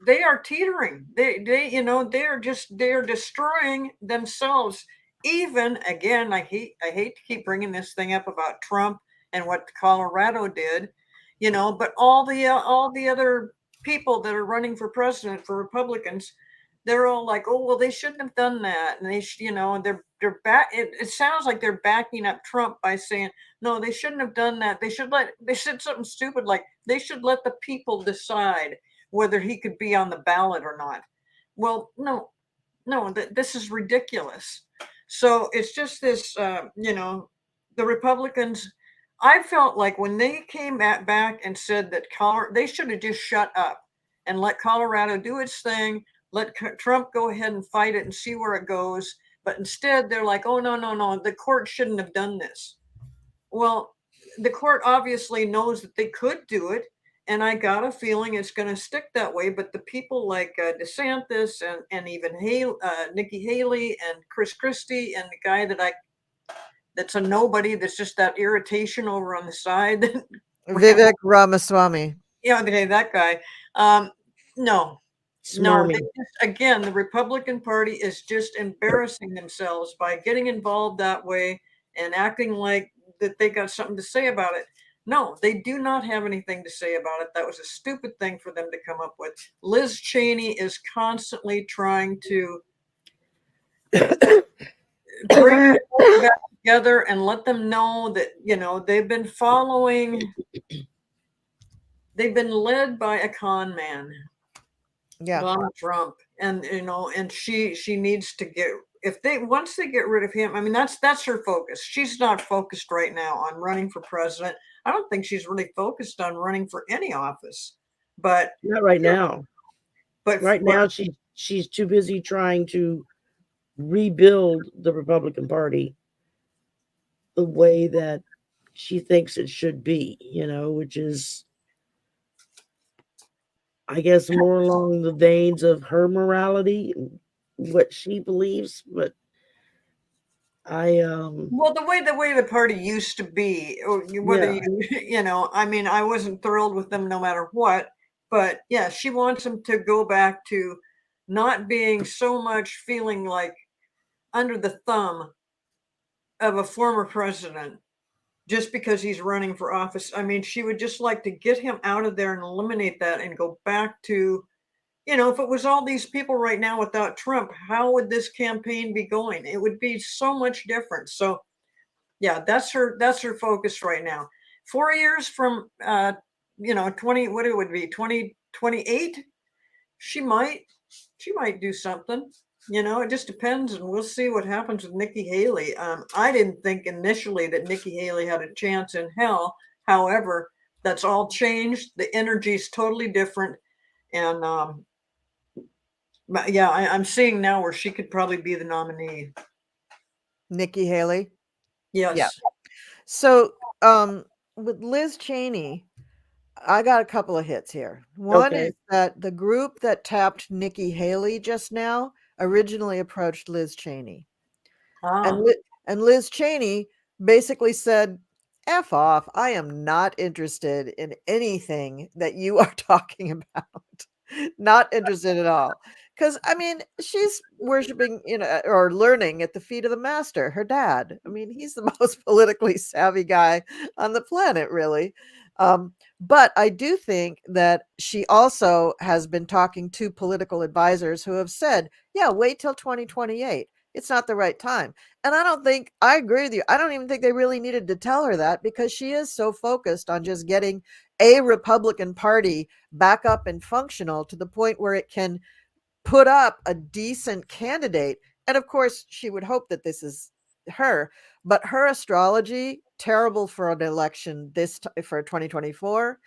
they are teetering. They're destroying themselves. Even again, I hate to keep bringing this thing up about Trump and what Colorado did, but all the other people that are running for president for Republicans, they're all like, oh well, they shouldn't have done that, and they're back. It sounds like they're backing up Trump by saying no, they shouldn't have done that. They said something stupid like they should let the people decide whether he could be on the ballot or not. Well, no, no, this is ridiculous. So it's just this, the Republicans. I felt like when they came back and said that they should have just shut up and let Colorado do its thing, let Trump go ahead and fight it and see where it goes. But instead, they're like, oh, no, no, no, the court shouldn't have done this. Well, the court obviously knows that they could do it, and I got a feeling it's going to stick that way. But the people like DeSantis and even Nikki Haley and Chris Christie and the guy that's a nobody, that's just that irritation over on the side. Vivek Ramaswamy. Yeah, okay, that guy. Um, no, no, smarmy. again, the Republican Party is just embarrassing themselves by getting involved that way and acting like that they got something to say about it. No, they do not have anything to say about it. That was a stupid thing for them to come up with. Liz Cheney is constantly trying to bring the folks back together and let them know that, they've been led by a con man, Yeah. Donald Trump. And, and she needs to once they get rid of him, I mean, that's her focus. She's not focused right now on running for president. I don't think she's really focused on running for any office, but Not right now. but Right now, she's too busy trying to rebuild the Republican Party the way that she thinks it should be, which is, I guess, more along the veins of her morality and what she believes. But well, the way the party used to be, or whether yeah, I mean, I wasn't thrilled with them no matter what. But yeah, she wants them to go back to not being so much feeling like under the thumb of a former president just because he's running for office. I mean, she would just like to get him out of there and eliminate that and go back to, if it was all these people right now without Trump, how would this campaign be going? It would be so much different. So yeah, that's her focus right now. 4 years from 20, what it would be, 2028, she might do something. It just depends, and we'll see what happens with Nikki Haley. I didn't think initially that Nikki Haley had a chance in hell. However, that's all changed. The energy is totally different, and but yeah, I'm seeing now where she could probably be the nominee. Nikki Haley. Yes. Yeah. So, with Liz Cheney, I got a couple of hits here. One okay, is that the group that tapped Nikki Haley just now originally approached Liz Cheney. And, Ah. and Liz Cheney basically said, F off. I am not interested in anything that you are talking about. Not interested at all. Because, I mean, she's worshiping, or learning at the feet of the master, her dad. I mean, he's the most politically savvy guy on the planet, really. But I do think that she also has been talking to political advisors who have said, yeah, wait till 2028. It's not the right time. And I agree with you. I don't even think they really needed to tell her that, because she is so focused on just getting a Republican Party back up and functional to the point where it can put up a decent candidate. And of course, she would hope that this is her, but her astrology, terrible for an election for 2024.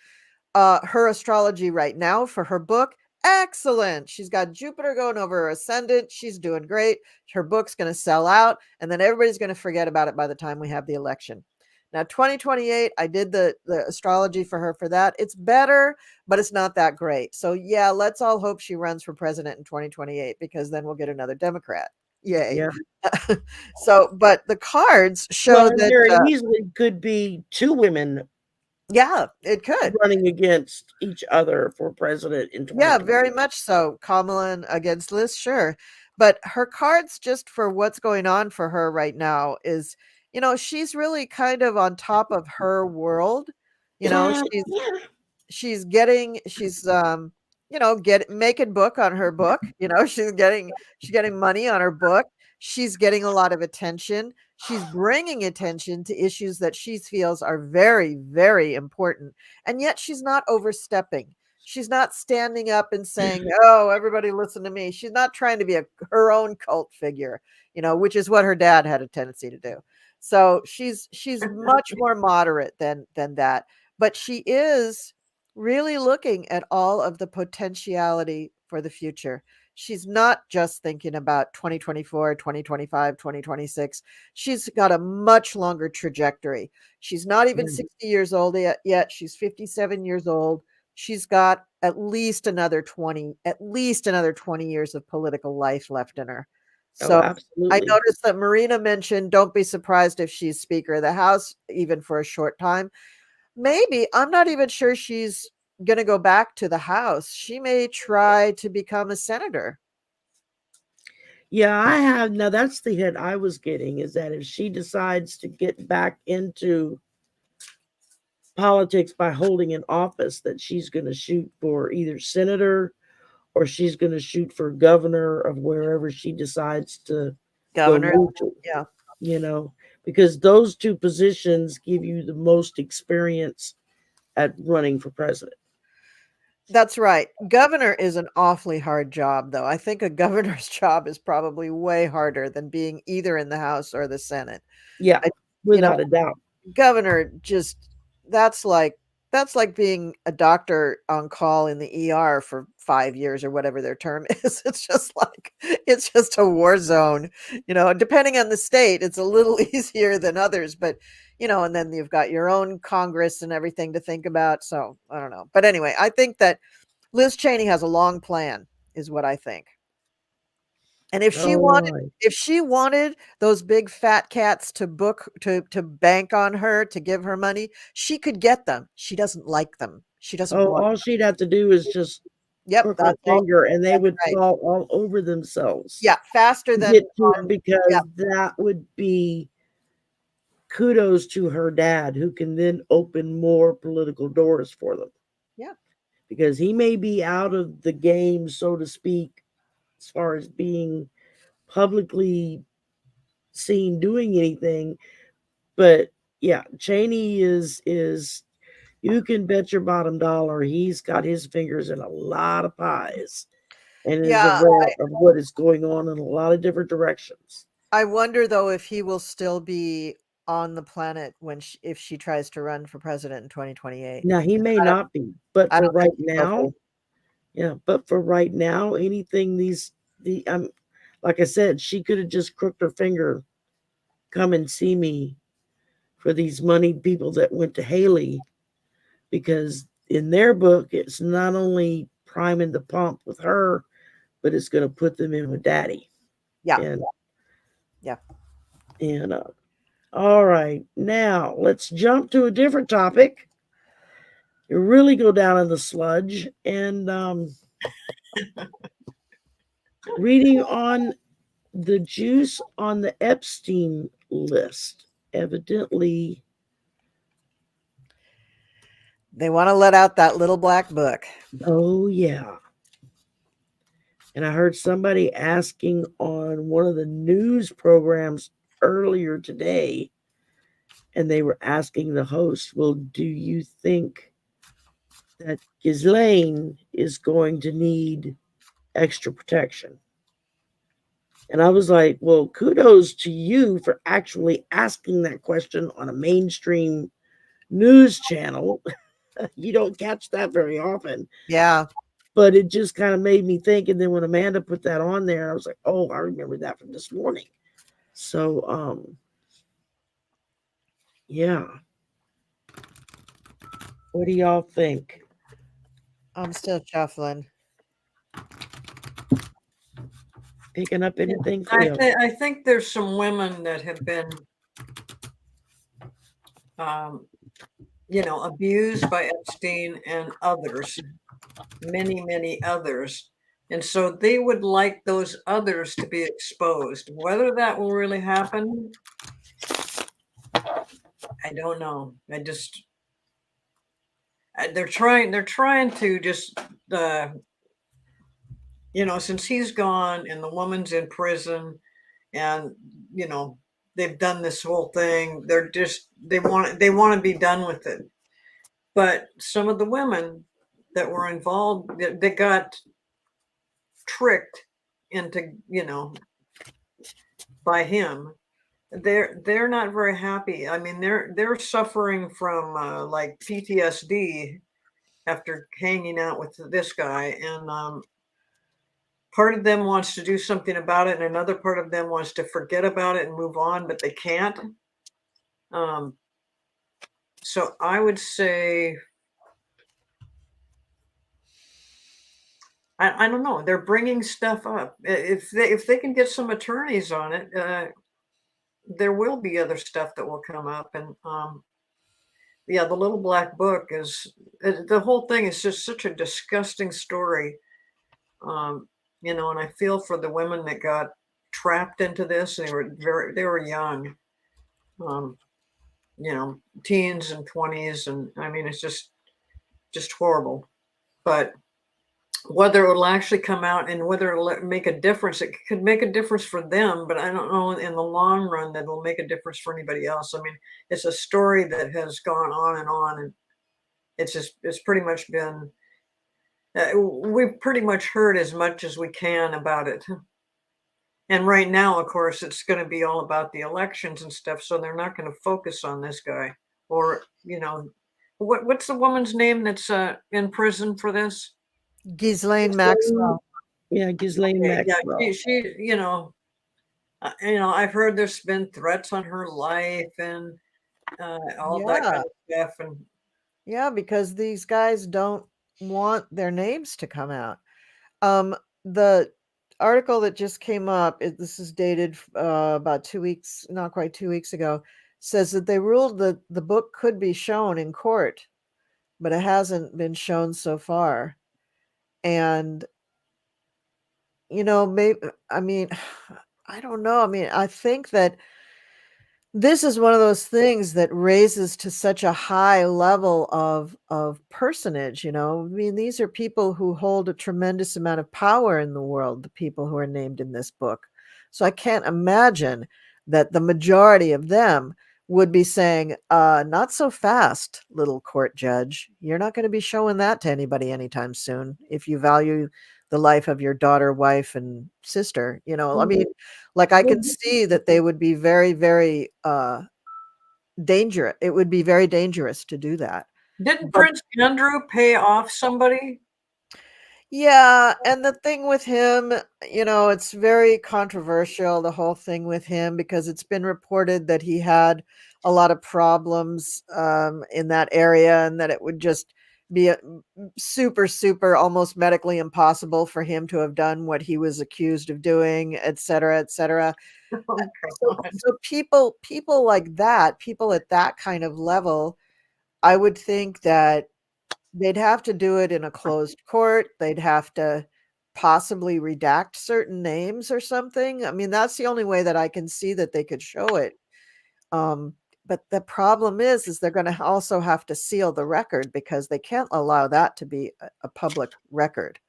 Her astrology right now for her book, excellent. She's got Jupiter going over her ascendant. She's doing great. Her book's going to sell out, and then everybody's going to forget about it by the time we have the election. Now, 2028, I did the astrology for her for that. It's better, but it's not that great. So, yeah, let's all hope she runs for president in 2028, because then we'll get another Democrat. Yay. yeah. So, but the cards show Well, and that, there easily could be two women yeah, it could. running against each other for president in Yeah, 2020. very much so. Kamala against Liz, sure. But her cards, just for what's going on for her right now, is, she's really kind of on top of her world. You know, she's making book on her book. She's getting money on her book. She's getting a lot of attention. She's bringing attention to issues that she feels are very, very important, and yet she's not overstepping. She's not standing up and saying, oh, everybody listen to me. She's not trying to be her own cult figure, which is what her dad had a tendency to do. So she's much more moderate than that, but she is really looking at all of the potentiality for the future. She's not just thinking about 2024, 2025, 2026. She's got a much longer trajectory. She's not even 60 years old yet. She's 57 years old. She's got at least another 20 years of political life left in her. Oh, So I absolutely. noticed that Marina mentioned, don't be surprised if she's Speaker of the House, even for a short time. Maybe. I'm not even sure she's going to go back to the House. She may try to become a senator. Yeah, I have. Now, that's the hint I was getting, is that if she decides to get back into politics by holding an office, that she's going to shoot for either senator or she's going to shoot for governor of wherever she decides to go Governor. neutral, Yeah, you know, because those two positions give you the most experience at running for president. that's right. Governor is an awfully hard job, though. I think a governor's job is probably way harder than being either in the House or the Senate. Yeah, I, you know, without a doubt. governor just that's like that's like being a doctor on call in the ER for 5 years or whatever their term is. It's just a war zone, depending on the state, it's a little easier than others, but and then you've got your own Congress and everything to think about. So I don't know. But anyway, I think that Liz Cheney has a long plan, is what I think. And All right. if she wanted those big fat cats to book to bank on her, to give her money, she could get them. She doesn't like them. She doesn't Oh, want. all she'd have to do is just Yep, crook her that's all. finger and they That's would right. fall all over themselves Yeah, faster to than get to her yeah, because that would be kudos to her dad, who can then open more political doors for them. yeah, Because he may be out of the game, so to speak, as far as being publicly seen doing anything. But yeah, Cheney is you can bet your bottom dollar he's got his fingers in a lot of pies and is yeah. aware of what is going on in a lot of different directions. I wonder though if he will still be on the planet if she tries to run for president in 2028. Now he may I don't. not be, but I for don't think right he will now, be. yeah, but for right now, anything the like I said, she could have just crooked her finger, come and see me for these moneyed people that went to Haley, because in their book, it's not only priming the pump with her, but it's going to put them in with daddy. Yeah, And, yeah. and, all right, now let's jump to a different topic. You really go down in the sludge and, reading on the juice on the Epstein list. Evidently, They want to let out that little black book. oh yeah. And I heard somebody asking on one of the news programs earlier today, and they were asking the host, well, do you think that Ghislaine is going to need extra protection? And I was like, well, kudos to you for actually asking that question on a mainstream news channel. You don't catch that very often. Yeah. But it just kind of made me think. And then when Amanda put that on there, I was like, oh, I remember that from this morning. So, yeah. What do y'all think? I'm still shuffling. Picking up anything, I Cleo? think I think there's some women that have been, abused by Epstein and others, many others, and so they would like those others to be exposed. Whether that will really happen, I don't know. They're trying to just, since he's gone and the woman's in prison, and they've done this whole thing. They want to be done with it. But some of the women that were involved, they got tricked into, by him. They're not very happy. I mean, they're suffering from like PTSD after hanging out with this guy, and part of them wants to do something about it, and another part of them wants to forget about it and move on, but they can't. Um, so I would say, I don't know. They're bringing stuff up. If they can get some attorneys on it, there will be other stuff that will come up. And yeah, the little black book is, the whole thing is just such a disgusting story. Um, and I feel for the women that got trapped into this. They were young, um, teens and 20s, and I mean it's just horrible. But whether it'll actually come out and whether it'll make a difference. It could make a difference for them, but I don't know in the long run that it'll make a difference for anybody else. I mean, it's a story that has gone on, and it's pretty much been we've pretty much heard as much as we can about it. And right now, of course, it's going to be all about the elections and stuff, so they're not going to focus on this guy or what's the woman's name that's in prison for this? Ghislaine Ghislaine, Maxwell. yeah, Ghislaine Yeah, Maxwell. she I've heard there's been threats on her life and all that Yeah. kind of stuff. And Yeah, because these guys don't want their names to come out. The article that just came up, this is dated about 2 weeks, not quite 2 weeks ago, says that they ruled that the book could be shown in court, but it hasn't been shown so far. And, maybe, I mean, I don't know. I mean, I think that this is one of those things that raises to such a high level of personage. I mean, these are people who hold a tremendous amount of power in the world, the people who are named in this book. So I can't imagine that the majority of them would be saying, not so fast, little court judge. You're not going to be showing that to anybody anytime soon if you value the life of your daughter, wife, and sister. I mean, like, I can see that they would be very, very dangerous. It would be very dangerous to do that. didn't But Prince Andrew pay off somebody? yeah, and the thing with him, it's very controversial, the whole thing with him, because it's been reported that he had a lot of problems in that area, and that it would just be super, super almost medically impossible for him to have done what he was accused of doing, et cetera, et cetera. Oh, So, God. so people like that, people at that kind of level, I would think that they'd have to do it in a closed court. They'd have to possibly redact certain names or something. I mean, that's the only way that I can see that they could show it. Um, but the problem is they're going to also have to seal the record, because they can't allow that to be a public record.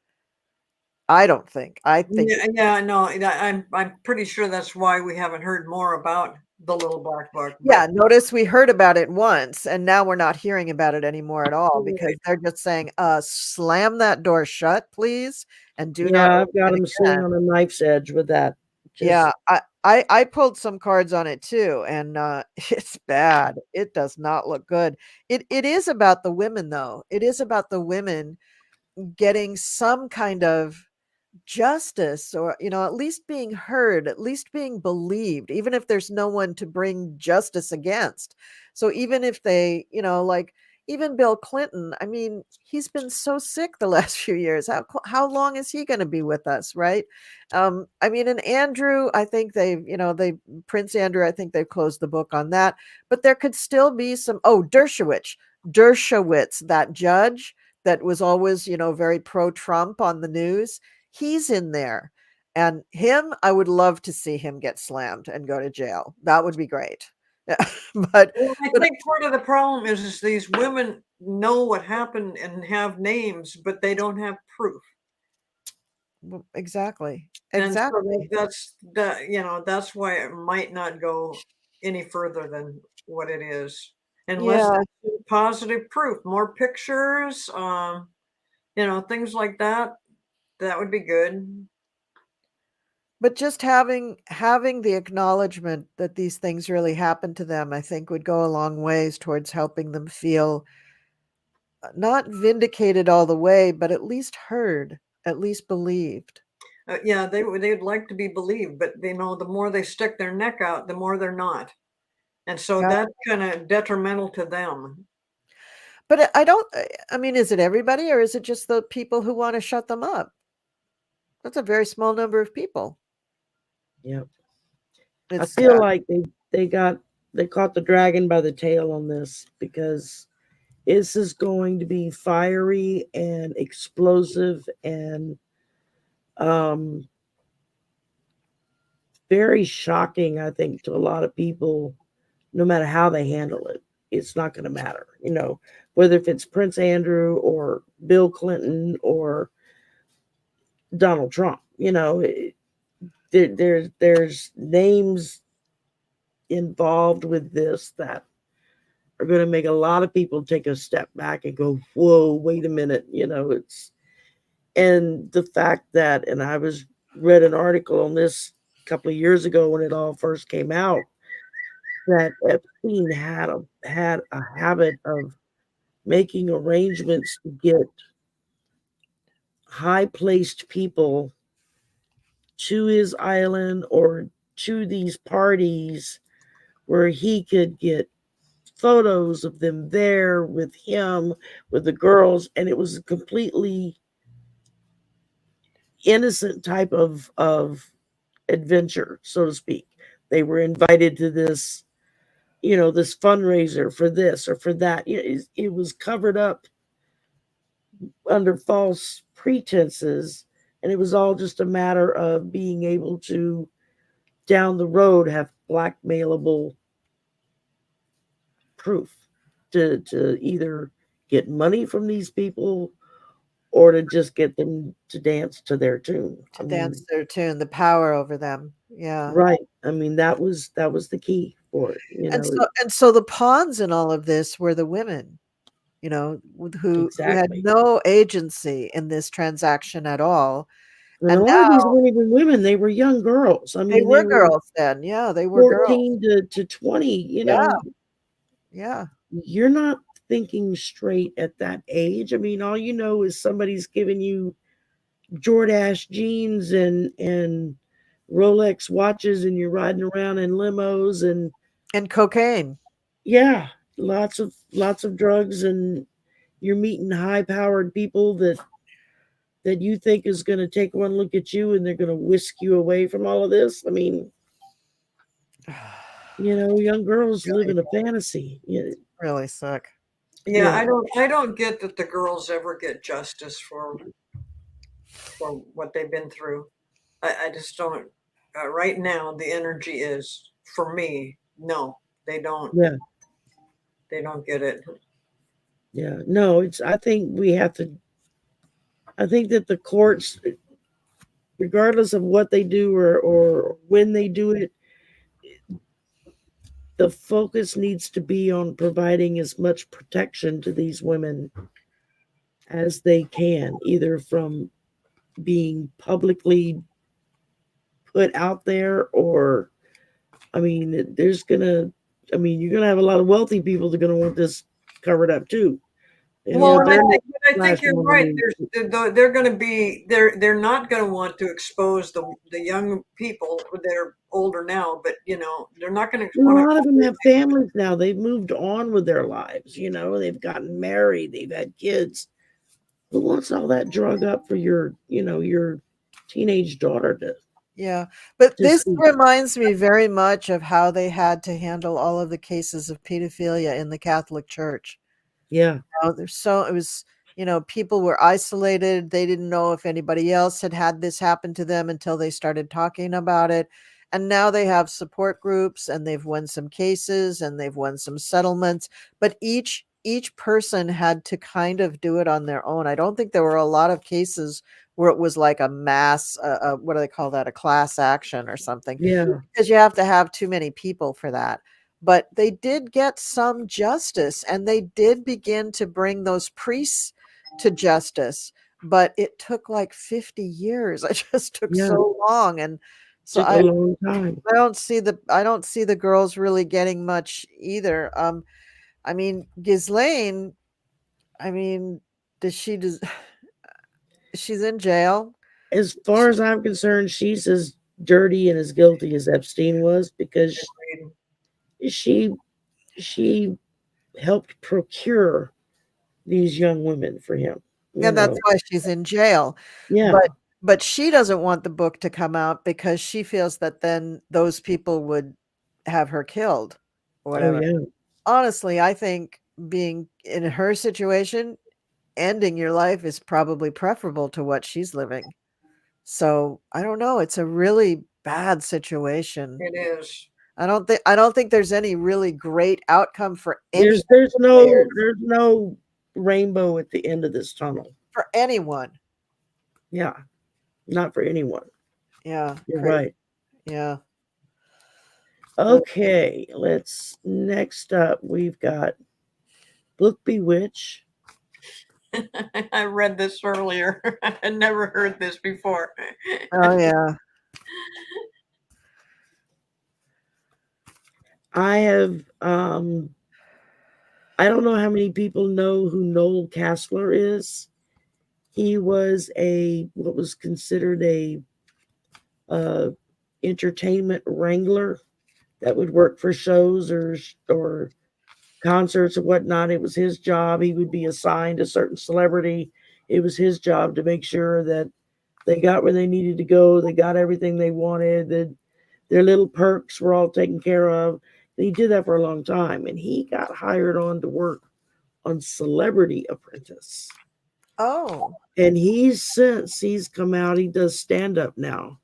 I don't think. I think Yeah, no, I'm pretty sure that's why we haven't heard more about the little black book. Yeah, But notice we heard about it once, and now we're not hearing about it anymore at all, because they're just saying, slam that door shut, please, and do not Yeah, I've got open it him sitting again. on a knife's edge with that. Yeah, Just I pulled some cards on it too, and it's bad. It does not look good. It is about the women, though. It is about the women getting some kind of justice, or at least being heard, at least being believed, even if there's no one to bring justice against. So even if they, like, even Bill Clinton, I mean, he's been so sick the last few years. How long is he going to be with us, right? I mean, and Andrew, I think they Prince Andrew, I think they've closed the book on that, but there could still be some. Oh, Dershowitz, that judge that was always, very pro Trump on the news, he's in there. And him, I would love to see him get slammed and go to jail. That would be great. but well, I but think part of the problem is these women know what happened and have names, but they don't have proof. exactly. And so Exactly. that's why it might not go any further than what it is, unless Yeah. there's positive proof, more pictures, things like that. That would be good. But just having the acknowledgement that these things really happen to them, I think would go a long ways towards helping them feel not vindicated all the way, but at least heard, at least believed. Yeah, they'd like to be believed, but the more they stick their neck out, the more they're not, and so Yeah. that's kind of detrimental to them. But I don't, I mean, is it everybody, or is it just the people who want to shut them up? That's a very small number of people. yeah. I It's feel like they caught the dragon by the tail on this, because this is going to be fiery and explosive and um very shocking, I think, to a lot of people. No matter how they handle it, it's not going to matter, whether if it's Prince Andrew or Bill Clinton or Donald Trump. There's names involved with this that are going to make a lot of people take a step back and go, "Whoa, wait a minute!" It's and the fact that, and I was read an article on this a couple of years ago when it all first came out, that Epstein had a habit of making arrangements to get high placed people to his island or to these parties where he could get photos of them there with him, with the girls, and it was a completely innocent type of adventure, so to speak. They were invited to this, this fundraiser for this or for that. It was covered up under false pretenses, and it was all just a matter of being able to down the road have blackmailable proof to either get money from these people or to just get them to dance to their tune. To dance their tune, the power over them. Yeah. Right. I mean, that was the key for it. And so the pawns in all of this were the women, who had Exactly. no agency in this transaction at all. And a And lot of these now weren't even women; they were young girls. I they mean, they were were girls then. Yeah, they were girls. 14 to 20. Yeah, yeah. You're not thinking straight at that age. I mean, all you know is somebody's giving you Jordache jeans and Rolex watches, and you're riding around in limos, and And cocaine. yeah, lots of drugs, and you're meeting high powered people that you think is going to take one look at you and they're going to whisk you away from all of this. I mean, young girls live in a fantasy. Really sick. Yeah, Yeah, I don't get that the girls ever get justice for what they've been through. I just don't. Right now, the energy is for me. No, they don't. yeah, They don't get it. yeah. No, I think we have to. I think that the courts, regardless of what they do or when they do it, the focus needs to be on providing as much protection to these women as they can, either from being publicly put out there or, I mean, you're gonna have a lot of wealthy people that are gonna want this covered up too. Well, and They're I think flashing you're on the right. news. They're going to be they're not going to want to expose the young people. They're older now, but they're not going to A want lot of them to. have families now. They've moved on with their lives. They've gotten married. They've had kids. Who wants all that drug up for your teenage daughter Yeah. But to this see? reminds me very much of how they had to handle all of the cases of pedophilia in the Catholic Church. Yeah, It was, people were isolated. They didn't know if anybody else had this happen to them until they started talking about it. And now they have support groups and they've won some cases and they've won some settlements, but each person had to kind of do it on their own. I don't think there were a lot of cases where it was like a mass, what do they call that? A class action or something, yeah, because you have to have too many people for that. But they did get some justice and they did begin to bring those priests to justice. But it took like 50 years. It just took yeah. so long. And so Took a long time. I don't see the girls really getting much either. I mean, Ghislaine, I mean, does she does she's in jail? As far as I'm concerned, she's as dirty and as guilty as Epstein was because she she helped procure these young women for him. You And that's know, why she's in jail. yeah. But she doesn't want the book to come out because she feels that then those people would have her killed or Oh whatever. yeah, Honestly, I think being in her situation, ending your life is probably preferable to what she's living. So, I don't know, it's a really bad situation. It is. I don't think there's any really great outcome for any there's of there's the no players, there's no rainbow at the end of this tunnel. for anyone. Yeah, Not for anyone. Yeah. You're Crazy. right. Yeah. Okay, next up we've got Book Bewitch. I read this earlier. I had never heard this before. Oh yeah. I have I don't know how many people know who Noel Castler is. He was what was considered a uh, entertainment wrangler that would work for shows or concerts or whatnot. It was his job. He would be assigned a certain celebrity. It was his job to make sure that they got where they needed to go. They got everything they wanted. That their little perks were all taken care of. And he did that for a long time, and he got hired on to work on Celebrity Apprentice. Oh. And since he's come out, he does stand up now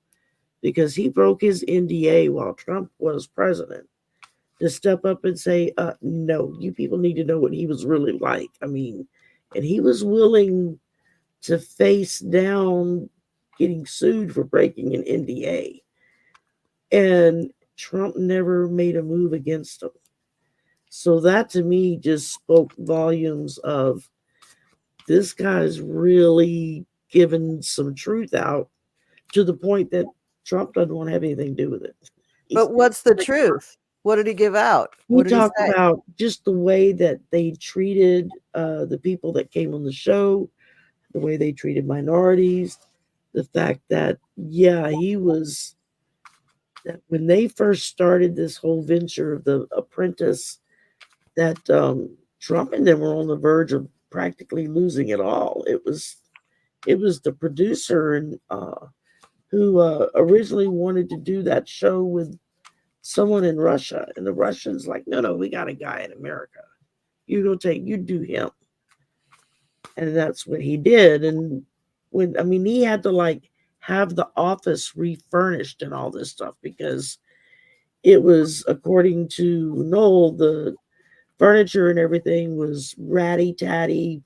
because he broke his NDA while Trump was president to step up and say, no, you people need to know what he was really like. I mean, and he was willing to face down getting sued for breaking an NDA. And Trump never made a move against him. So that to me just spoke volumes of this guy's really given some truth out to the point that Trump doesn't want to have anything to do with it. But what's the truth? What did he give out? He What did he talked say? about just the way that they treated the people that came on the show, the way they treated minorities, the fact that, yeah, he was, that when they first started this whole venture of The Apprentice, that Trump and them were on the verge of practically losing it all. It was the producer and who originally wanted to do that show with someone in Russia, and the Russians like, no, we got a guy in America. You do him, and that's what he did. And he had to like have the office refurnished and all this stuff because it was, according to Noel, the furniture and everything was ratty tatty,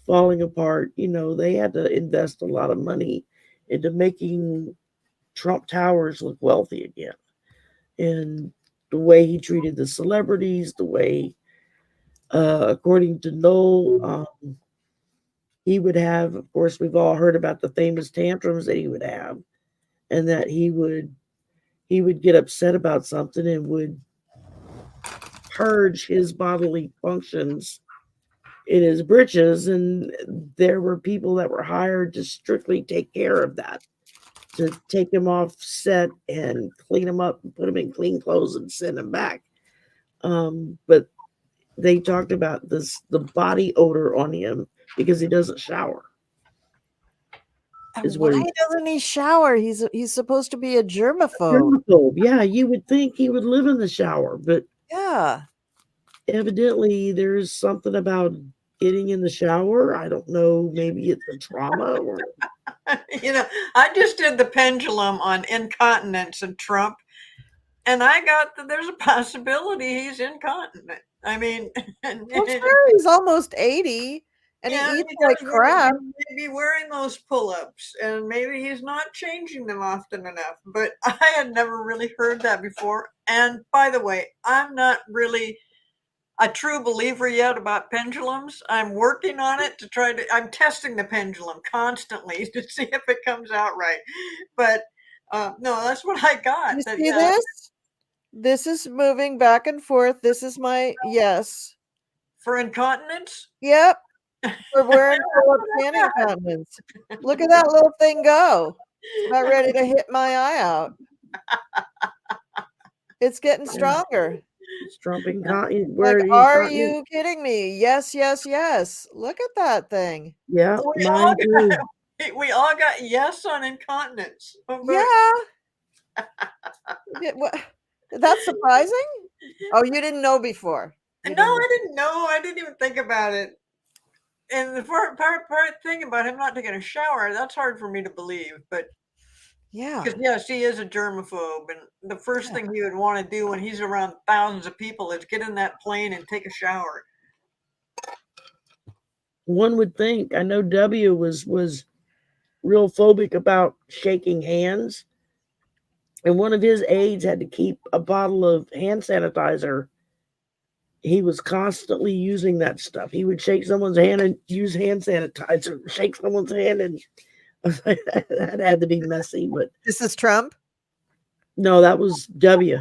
falling apart. They had to invest a lot of money into making Trump Towers look wealthy again. And the way he treated the celebrities, the way, according to Noel, he would have, of course, we've all heard about the famous tantrums that he would have, and that he would get upset about something and would purge his bodily functions in his britches, and there were people that were hired to strictly take care of that, to take him off set and clean him up and put him in clean clothes and send him back. But they talked about the body odor on him because he doesn't shower. And why doesn't he shower? He's supposed to be a germaphobe. Yeah, you would think he would live in the shower, but yeah, evidently there's something about getting in the shower. I don't know, maybe it's a trauma or I just did the pendulum on incontinence and Trump, and I got that there's a possibility he's incontinent. I mean, well, sure, he's almost 80 and he eats like crap. Maybe wearing those pull-ups, and maybe he's not changing them often enough. But I had never really heard that before. And by the way, I'm not really a true believer yet about pendulums. I'm working on it I'm testing the pendulum constantly to see if it comes out right. But no, that's what I got. You see this? This is moving back and forth. This is my yes. For incontinence? Yep. We're wearing pull-up and incontinence. Look at that little thing go. It's about ready to hit my eye out. It's getting stronger. It's Trump incontinent. Like, are you kidding me? Yes, yes, yes. Look at that thing. Yeah, mine too. We all got yes on incontinence. Yeah. That's surprising? Oh, you didn't know before? I didn't know. I didn't even think about it. And the part thing about him not taking a shower, that's hard for me to believe. But yeah, because yes, he is a germaphobe, and the first thing he would want to do when he's around thousands of people is get in that plane and take a shower. One would think. I know W was real phobic about shaking hands. And one of his aides had to keep a bottle of hand sanitizer. He was constantly using that stuff. He would shake someone's hand and use hand sanitizer, shake someone's hand, and that had to be messy. But This is Trump? no, that was W.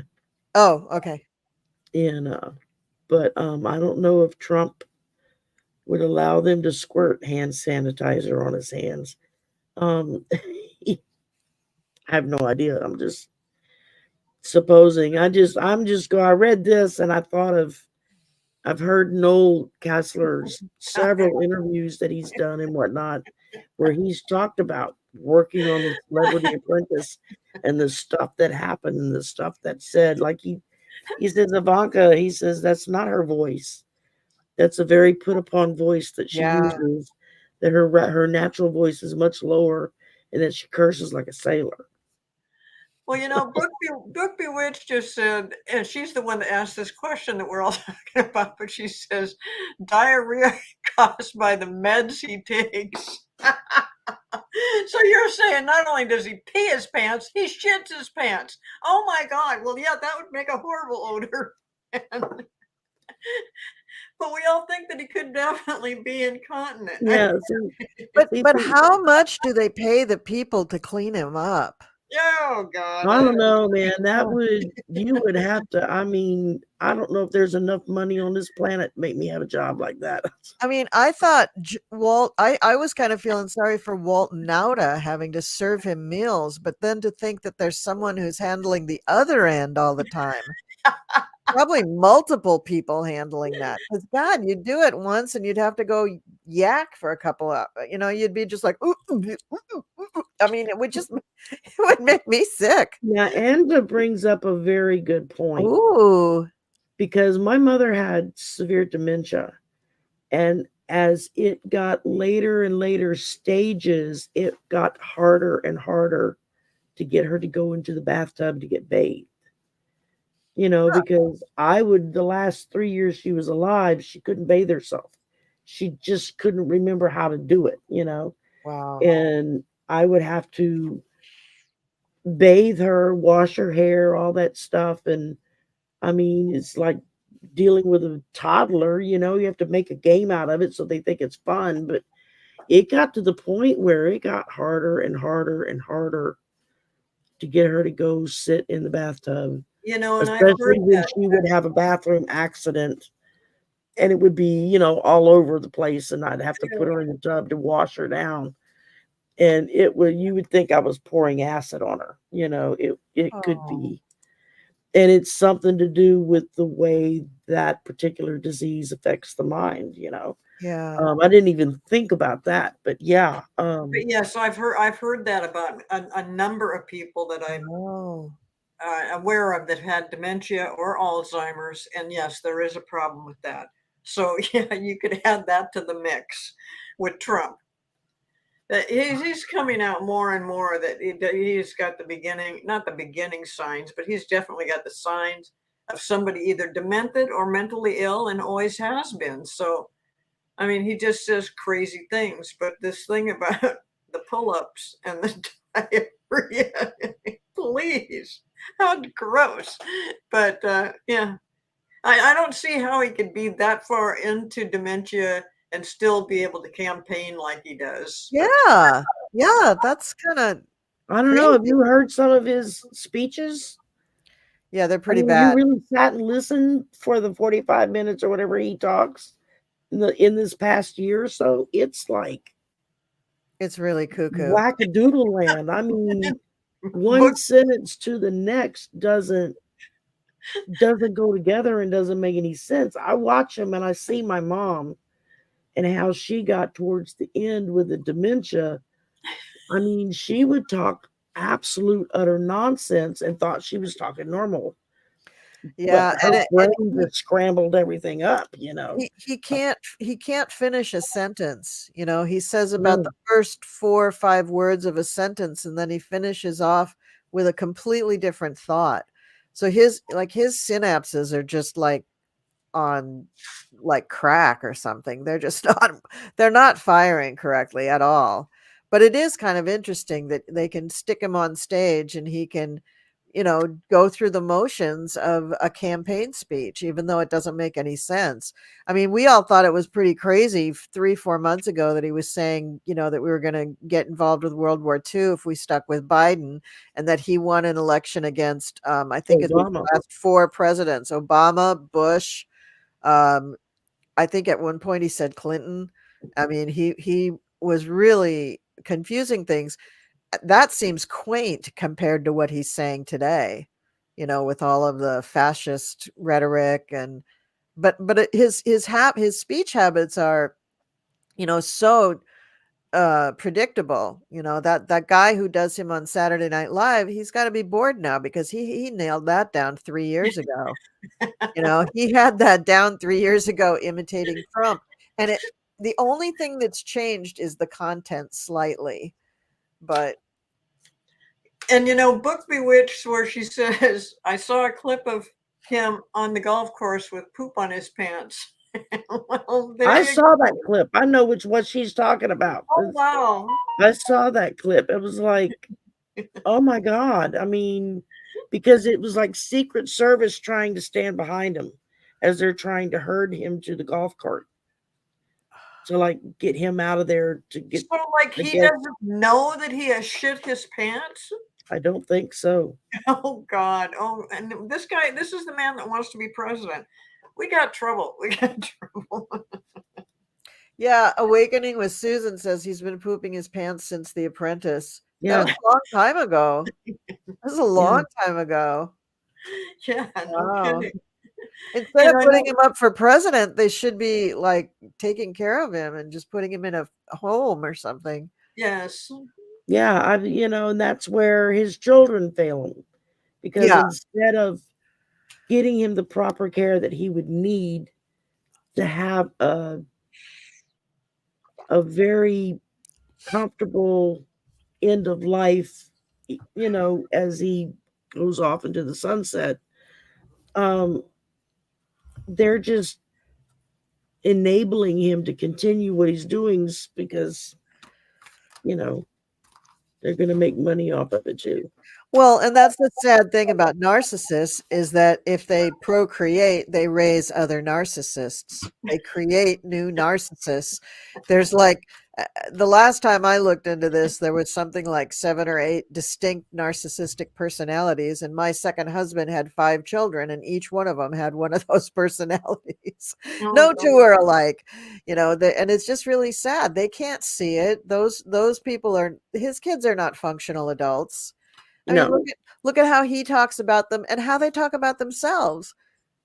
Oh, okay. And but I don't know if Trump would allow them to squirt hand sanitizer on his hands. Um, I have no idea. I'm just supposing. I read this and I thought of. I've heard Noel Kessler's several interviews that he's done and whatnot, where he's talked about working on the Celebrity Apprentice and the stuff that happened and the stuff that said. Like he says Ivanka, he says that's not her voice. That's a very put upon voice that she Yeah. uses. That her natural voice is much lower, and that she curses like a sailor. Well, Brooke Bewitch just said, and she's the one that asked this question that we're all talking about, but she says diarrhea caused by the meds he takes. So you're saying not only does he pee his pants, he shits his pants. Oh my God. Well, yeah, that would make a horrible odor. But we all think that he could definitely be incontinent. Yeah, But how much do they pay the people to clean him up? Oh God. I don't know, man. You would have to. I mean, I don't know if there's enough money on this planet to make me have a job like that. I mean, I thought Walt, I was kind of feeling sorry for Walt Nauta having to serve him meals, but then to think that there's someone who's handling the other end all the time. Probably multiple people handling that. Because God, you'd do it once and you'd have to go yak for a couple of, you'd be just like, ooh, ooh, ooh, ooh, ooh. I mean, it would make me sick. Yeah, Enda brings up a very good point Ooh. because my mother had severe dementia, and as it got later and later stages, it got harder and harder to get her to go into the bathtub to get bathed. Because the last 3 years she was alive, she couldn't bathe herself. She just couldn't remember how to do it. Wow. And I would have to bathe her, wash her hair, all that stuff. And I mean, it's like dealing with a toddler, you have to make a game out of it so they think it's fun. But it got to the point where it got harder and harder and harder to get her to go sit in the bathtub. And I've Especially heard when that. she would have a bathroom accident and it would be, all over the place, and I'd have to put her in the tub to wash her down. And you would think I was pouring acid on her. It could be. And it's something to do with the way that particular disease affects the mind. Yeah. I didn't even think about that, but yeah. But yes, I've heard that about a number of people that I'm Oh. aware of that had dementia or Alzheimer's, and yes, there is a problem with that. So yeah, you could add that to the mix with Trump. He's coming out more and more that he's got not the beginning signs, but he's definitely got the signs of somebody either demented or mentally ill, and always has been. So, I mean, he just says crazy things. But this thing about the pull-ups and the diarrhea, please, how gross. But yeah, I don't see how he could be that far into dementia and still be able to campaign like he does. Yeah. Yeah. That's kind of, I don't know. Have you heard some of his speeches? yeah, they're I pretty mean, bad. you really sat and listened for the 45 minutes or whatever he talks in this past year or so. It's like It's really cuckoo. wackadoodle land. I mean, one sentence to the next doesn't go together and doesn't make any sense. I watch him and I see my mom and how she got towards the end with the dementia. I mean, she would talk absolute utter nonsense and thought she was talking normal. Yeah, But her brain just scrambled everything up. He can't finish a sentence. He says about the first 4 or 5 words of a sentence, and then he finishes off with a completely different thought. So his synapses are just like on like crack or something. They're just they're not firing correctly at all. But it is kind of interesting that they can stick him on stage and he can, go through the motions of a campaign speech, even though it doesn't make any sense. I mean, we all thought it was pretty crazy 3, 4 months ago that he was saying, that we were going to get involved with World War II if we stuck with Biden, and that he won an election against, I think it's the Obama. last 4 presidents, Obama, Bush. Um, I think at one point he said Clinton. I mean, he was really confusing things. That seems quaint compared to what he's saying today, with all of the fascist rhetoric. And his speech habits are, so predictable. That guy who does him on Saturday Night Live, he's got to be bored now because he nailed that down 3 years ago. He had that down 3 years ago imitating Trump. And the only thing that's changed is the content slightly. But And Book Bewitched, where she says, I saw a clip of him on the golf course with poop on his pants. Well, there I you saw go. that clip. I know what she's talking about. Oh, wow. I saw that clip. It was like, oh my God. I mean, because it was like Secret Service trying to stand behind him as they're trying to herd him to the golf cart to like get him out of there to get. So, like, I he guess doesn't know that he has shit his pants? I don't think so. Oh, God. Oh, and this is the man that wants to be president. We got trouble. We got trouble. yeah, Awakening with Susan says he's been pooping his pants since The Apprentice. That Yeah, was a long time ago. That was a long time ago. Yeah, no Wow. kidding. Instead of I putting know. him up for president, they should be like taking care of him and just putting him in a home or something. Yes. yeah. And that's where his children fail him because Yeah. instead of getting him the proper care that he would need to have a very comfortable end of life, as he goes off into the sunset, um, they're just enabling him to continue what he's doing because, you know, they're going to make money off of it too. Well, and that's the sad thing about narcissists is that if they procreate, they raise other narcissists. They create new narcissists. There's like the last time I looked into this, there was something like 7 or 8 distinct narcissistic personalities, and my second husband had 5 children, and each one of them had one of those personalities. Oh, No God. two are alike, and it's just really sad. They can't see it. Those people are his kids are not functional adults. I mean, No, look at how he talks about them and how they talk about themselves.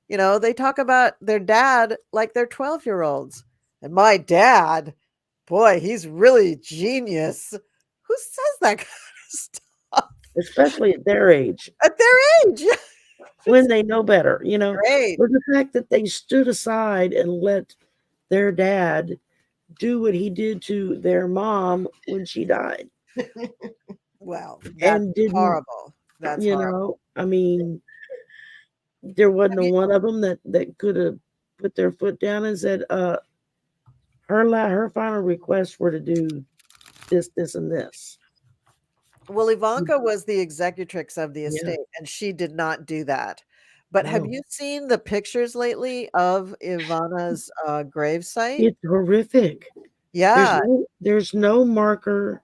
They talk about their dad like they're 12-year-olds. And my dad, boy, he's really genius. Who says that kind of stuff especially at their age at their age? when they know better, Great. or the fact that they stood aside and let their dad do what he did to their mom when she died Well, that's and didn't, horrible. That's horrible. I mean, there wasn't Have a you, one of them that could have put their foot down and said, her final requests were to do this, and this. well, Ivanka was the executrix of the Yeah, estate, and she did not do that. But have no, you seen the pictures lately of Ivana's gravesite? it's horrific. There's Yeah, no marker.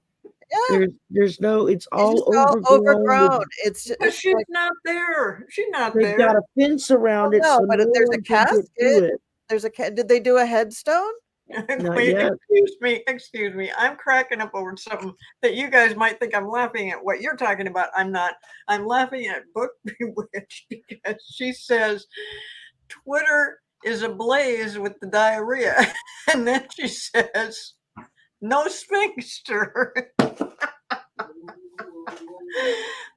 yeah. There's no. It's It's all just all overgrown overgrown. with. But It's she's like, not there. She's not They've there. got a fence around oh it no, so but no if there's a one can get to casket, it. did they do a headstone? Not Wait, yet. excuse me. I'm cracking up over something that you guys might think I'm laughing at. What you're talking about, I'm not. I'm laughing at Book Bewitched because she says Twitter is ablaze with the diarrhea. And then she says, no sphincter.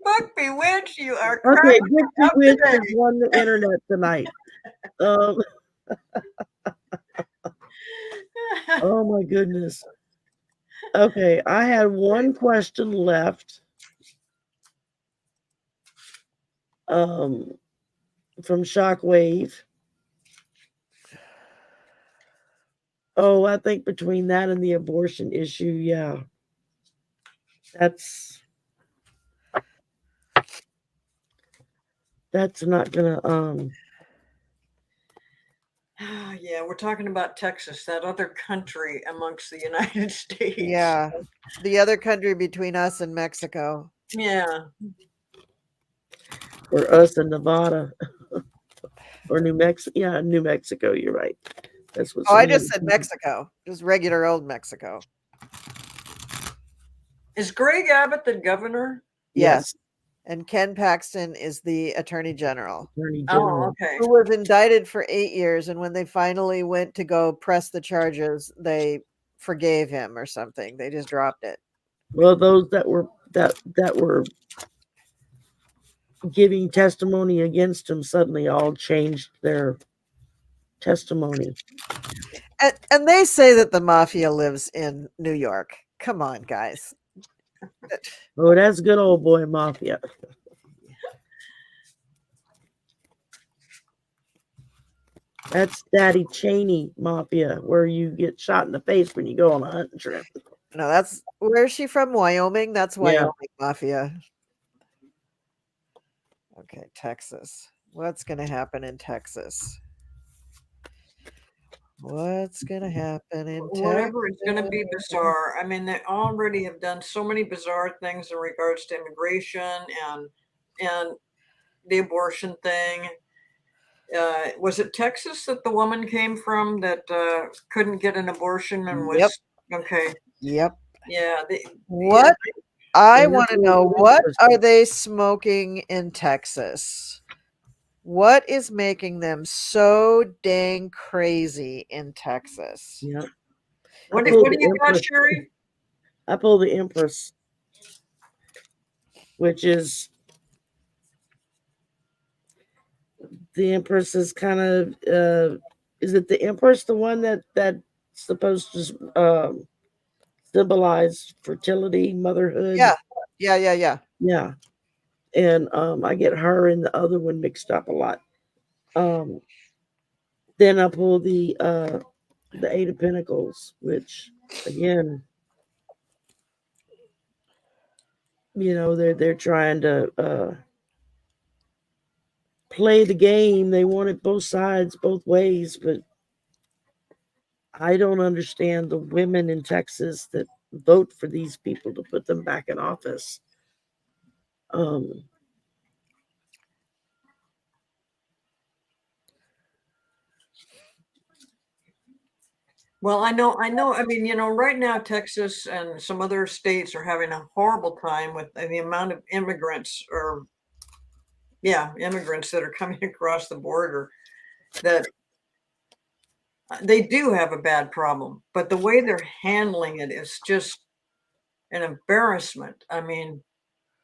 Book Bewitched, you are Okay, cracking Dick up Bewitch today. is on the internet tonight. Um, oh my goodness. Okay, I had one question left. Um, from Shockwave. Oh, I think between that and the abortion issue, yeah. That's not gonna Yeah, we're talking about Texas, that other country amongst the United States. Yeah. The other country between us and Mexico. Yeah. for us in Nevada or New Mexico. Yeah, New Mexico, you're right. That's what Oh, I some of just the said people- Mexico. Just regular old Mexico. Is Greg Abbott the governor? Yes. And Ken Paxton is the attorney general, Attorney Oh, General. okay. who was indicted for 8 years. And when they finally went to go press the charges, they forgave him or something. They just dropped it. Well, those that were giving testimony against him suddenly all changed their testimony. And they say that the mafia lives in New York. Come on, guys. Oh, that's good old boy mafia. That's Daddy Cheney mafia, where you get shot in the face when you go on a hunting trip. No, that's where is she from? Wyoming? That's Yeah. Wyoming mafia. Okay, Texas. What's going to happen in Texas? What's going to happen in Whatever is going to be Texas? bizarre. I mean, they already have done so many bizarre things in regards to immigration and the abortion thing. Was it Texas that the woman came from that couldn't get an abortion and was Yep. okay? Yep. Yeah. What? I And want to that's know, really what interesting. are they smoking in Texas? What is making them so dang crazy in Texas? Yeah. What pulled do the you got, Empress. Shari? I pulled the Empress, which is the Empress is kind of is it the Empress, the one that's supposed to symbolize fertility, motherhood? Yeah. Yeah. Yeah. And I get her and the other one mixed up a lot. Then I pull the Eight of Pentacles, which again, they're trying to play the game. They want it both sides, both ways, but I don't understand the women in Texas that vote for these people to put them back in office. Well, I know. I mean, right now, Texas and some other states are having a horrible time with the amount of immigrants immigrants that are coming across the border, that they do have a bad problem, but the way they're handling it is just an embarrassment. I mean,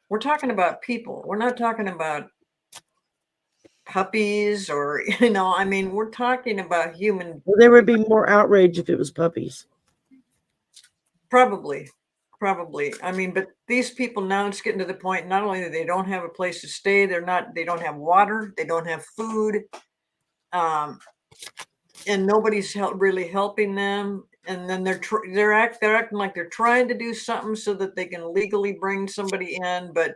we're talking about people. We're not talking about puppies or, I mean, we're talking about human. Well, there would be more outrage if it was puppies. Probably. I mean, but these people now, it's getting to the point, not only that they don't have a place to stay, they don't have water, they don't have food, and nobody's really helping them. And then they're acting like they're trying to do something so that they can legally bring somebody in, but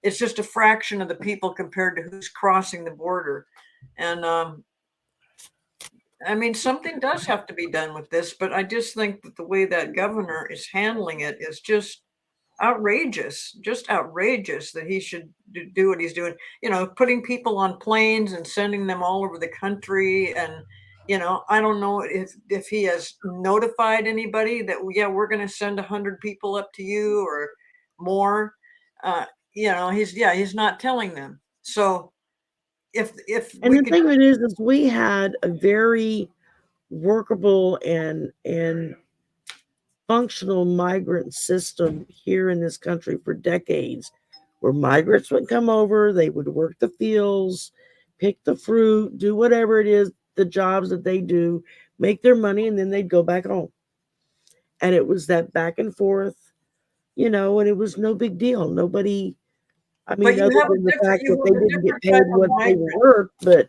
it's just a fraction of the people compared to who's crossing the border. And I mean, something does have to be done with this, but I just think that the way that governor is handling it is just outrageous that he should do what he's doing, putting people on planes and sending them all over the country. And I don't know if he has notified anybody that, yeah, we're going to send 100 people up to you or more. He's not telling them. So if And we the could, thing of it is we had a very workable and functional migrant system here in this country for decades, where migrants would come over, they would work the fields, pick the fruit, do whatever it is, the jobs that they do, make their money, and then they'd go back home. And it was that back and forth, and it was no big deal. Nobody, I but mean, other than the fact that they didn't get paid type of what they migrant. worked, but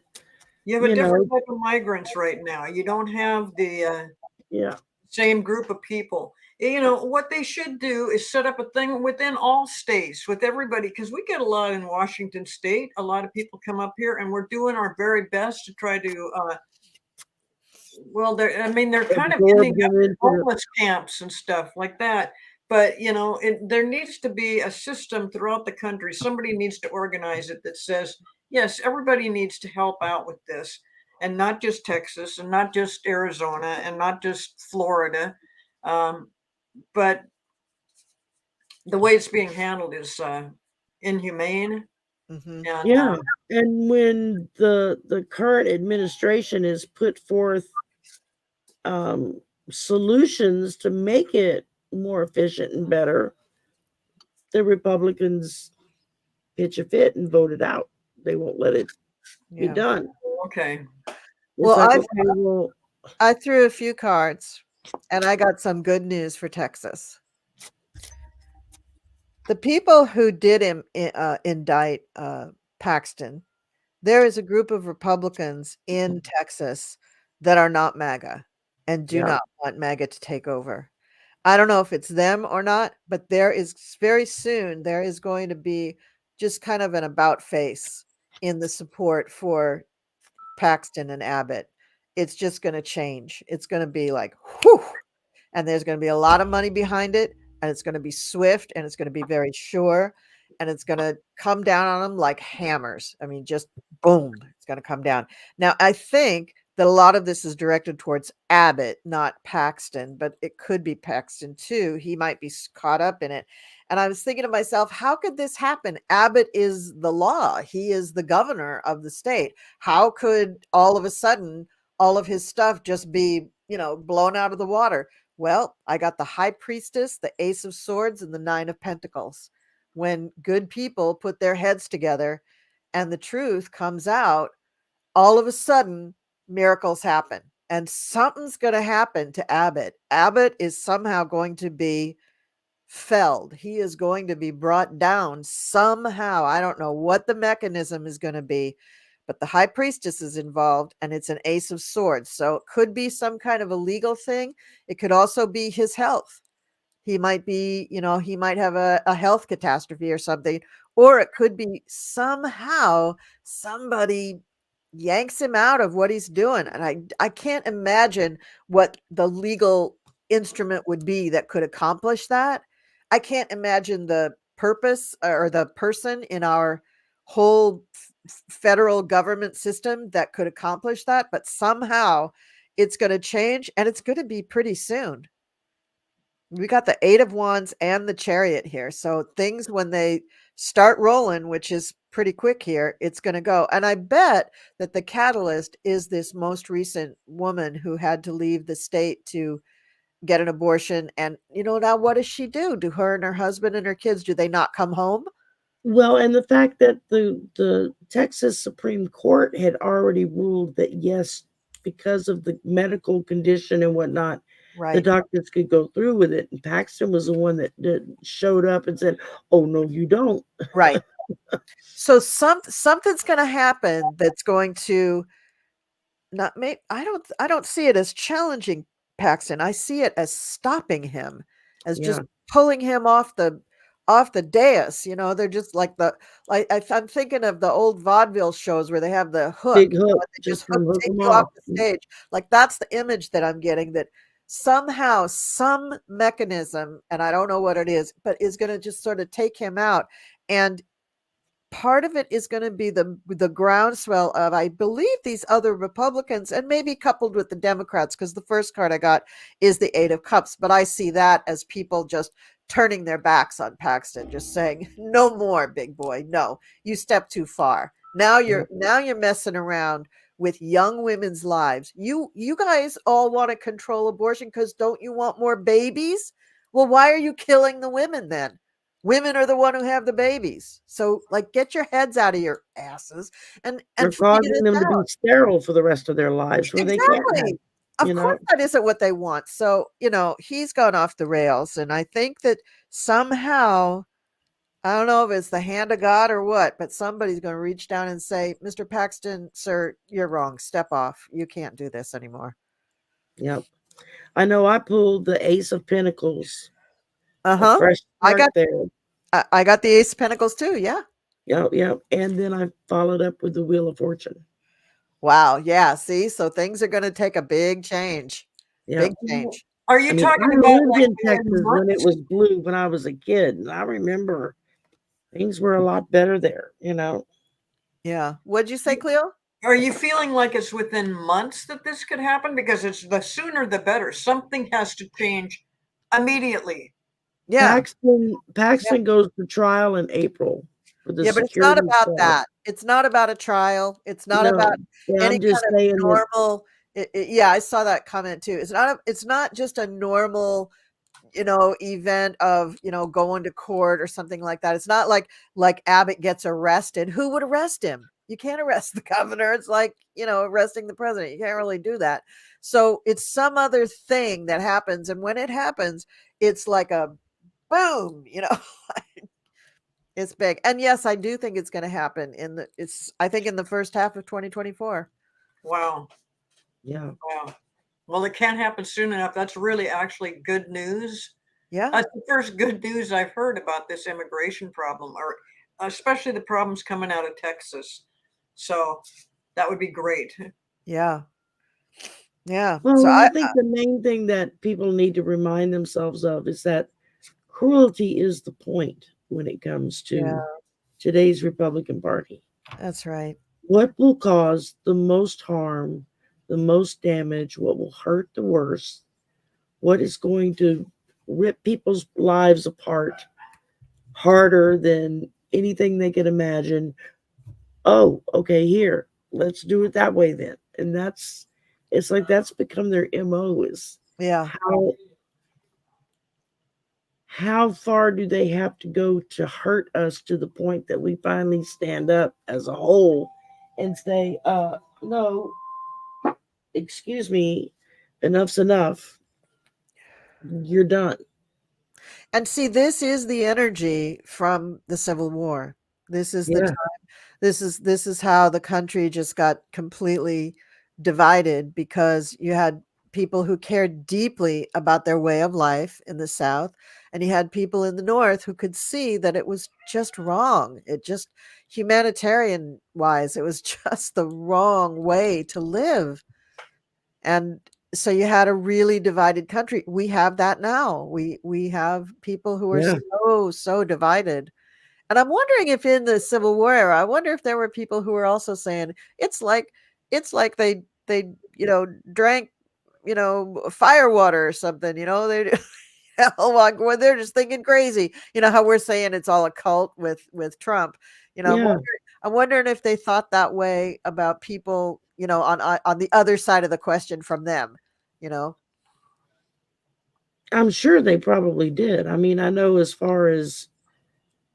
You have a different type of migrants right now. You don't have the yeah. same group of people. what they should do is set up a thing within all states with everybody, because we get a lot in Washington State. A lot of people come up here, and we're doing our very best to try to well, they're kind of Absorb ending up them in into homeless camps and stuff like that. But there needs to be a system throughout the country. Somebody needs to organize it that says, yes, everybody needs to help out with this, and not just Texas, and not just Arizona, and not just Florida. But the way it's being handled is inhumane. Hmm. And yeah. And when the current administration has put forth um, solutions to make it more efficient and better, the Republicans pitch a fit and vote it out. They won't let it be Yeah. done. okay, It's Well, like, okay, well, I threw a few cards, and I got some good news for Texas. The people who did indict Paxton, there is a group of Republicans in Texas that are not MAGA and do yeah, not want MAGA to take over. I don't know if it's them or not, but there is very soon there is going to be just kind of an about face in the support for Paxton and Abbott. It's just going to change. It's going to be like, whew, and there's going to be a lot of money behind it, and it's going to be swift, and it's going to be very sure, and it's going to come down on them like hammers. I mean, just boom, it's going to come down. Now, I think that a lot of this is directed towards Abbott, not Paxton, but it could be Paxton too. He might be caught up in it. And I was thinking to myself, how could this happen? Abbott is the law. He is the governor of the state. How could all of a sudden all of his stuff just be, blown out of the water? Well, I got the high priestess, the ace of swords, and the nine of pentacles. When good people put their heads together and the truth comes out, all of a sudden miracles happen. And something's going to happen to Abbott. Abbott is somehow going to be felled. He is going to be brought down somehow. I don't know what the mechanism is going to be, but the high priestess is involved, and it's an ace of swords. So it could be some kind of a legal thing. It could also be his health. He might be, he might have a health catastrophe or something, or it could be somehow somebody yanks him out of what he's doing. And I can't imagine what the legal instrument would be that could accomplish that. I can't imagine the purpose or the person in our whole federal government system that could accomplish that, but somehow it's going to change, and it's going to be pretty soon. We got the Eight of Wands and the Chariot here. So things, when they start rolling, which is pretty quick here, it's going to go. And I bet that the catalyst is this most recent woman who had to leave the state to get an abortion. And, now what does she do? Do her and her husband and her kids, do they not come home? well, and the fact that the Texas Supreme Court had already ruled that yes, because of the medical condition and whatnot, the Right. doctors could go through with it. And Paxton was the one that showed up and said, "Oh no, you don't." Right. So something's going to happen that's going to not make. I don't see it as challenging Paxton. I see it as stopping him, as Yeah, just pulling him off the dais. They're just I'm thinking of the old vaudeville shows where they have the hook, big hook, and they just just unhook take them you off off. the stage. Like, that's the image that I'm getting, that somehow some mechanism, and I don't know what it is, but is going to just sort of take him out. And part of it is going to be the groundswell of, I believe, these other Republicans, and maybe coupled with the Democrats, because the first card I got is the Eight of Cups, but I see that as people just turning their backs on Paxton, just saying, no more, big boy, no, you stepped too far. Now you're messing around with young women's lives. You guys all want to control abortion because don't you want more babies? Well, why are you killing the women then? Women are the one who have the babies. So, get your heads out of your asses and You're figure causing this them to be out. sterile for the rest of their lives where they can't have, Exactly. Of you course, know. that isn't what they want. So, he's gone off the rails. And I think that somehow, I don't know if it's the hand of God or what, but somebody's going to reach down and say, Mr. Paxton, sir, you're wrong. Step off. You can't do this anymore. Yep. I know I pulled the Ace of Pentacles, a Uh-huh. fresh I start got there. I got the Ace of Pentacles too. Yeah. Yep, yep. And then I followed up with the Wheel of Fortune. Wow. Yeah. See, so things are going to take a big change. Big Yep. change. Are I you mean, talking I about lived like in within Texas when it months? was blue when I was a kid, and I remember things were a lot better there, you know. Yeah. What'd you say, Cleo? Are you feeling like it's within months that this could happen? Because it's the sooner the better. Something has to change immediately. Yeah. Paxton goes to trial in April for the Yeah, but it's not security about fraud. that. It's not about a trial. It's not about No, yeah, any I'm just kind of saying that. normal yeah, I saw that comment too. It's not just a normal, event of, going to court or something like that. It's not like Abbott gets arrested. Who would arrest him? You can't arrest the governor. It's like, arresting the president. You can't really do that. So it's some other thing that happens, and when it happens, it's like a boom, It's big. And yes, I do think it's going to happen I think in the first half of 2024. Wow. Yeah, Wow. Well, it can't happen soon enough. That's really actually good news. Yeah. That's the first good news I've heard about this immigration problem, or especially the problems coming out of Texas. So that would be great. Yeah. Yeah. So well, I think the main thing that people need to remind themselves of is that cruelty is the point when it comes yeah, to today's Republican Party. that's right. What will cause the most harm, the most damage, what will hurt the worst, what is going to rip people's lives apart harder than anything they can imagine. Oh, okay, here, let's do it that way then. And it's like that's become their MO is Yeah. how far do they have to go to hurt us to the point that we finally stand up as a whole and say, no, excuse me, enough's enough. You're done. And see, this is the energy from the Civil War. This is the Yeah, time. This is how the country just got completely divided, because you had people who cared deeply about their way of life in the South, and you had people in the North who could see that it was just wrong. It just, humanitarian wise, it was just the wrong way to live. And so you had a really divided country. We have that now. We have people who are yeah, so divided. And I'm wondering if in the Civil War era, I wonder if there were people who were also saying it's like they drank fire water or something. They like when they're just thinking crazy. How we're saying it's all a cult with Trump. I'm yeah. wondering, if they thought that way about people, on the other side of the question from them. You know, I'm sure they probably did. I mean, I know as far as,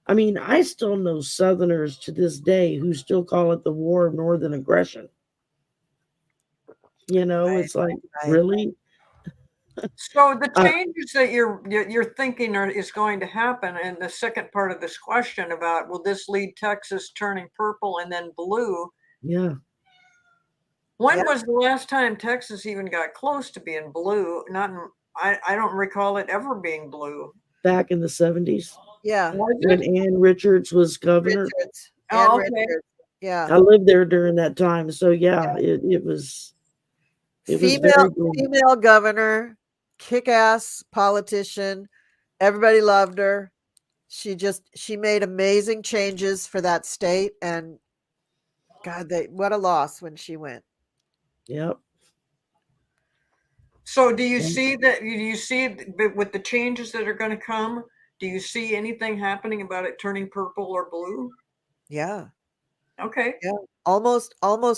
I mean, I still know Southerners to this day who still call it the War of Northern Aggression. right, It's like, right. really? So the Uh, changes that you're thinking is going to happen, and the second part of this question about will this lead Texas turning purple and then blue? yeah, Yeah, When was the last time Texas even got close to being blue? Not in, I don't recall it ever being blue. back in the 70s yeah. Was when it? Ann Richards was governor. Richards and Oh, okay. Richards. Yeah. I lived there during that time. So yeah, it was Female very good. female governor, kick-ass politician. Everybody loved her. She made amazing changes for that state, and God, what a loss when she went. Yep. So do you And see that? Do you see with the changes that are going to come? Do you see anything happening about it turning purple or blue? Yeah. Okay. Yeah. Almost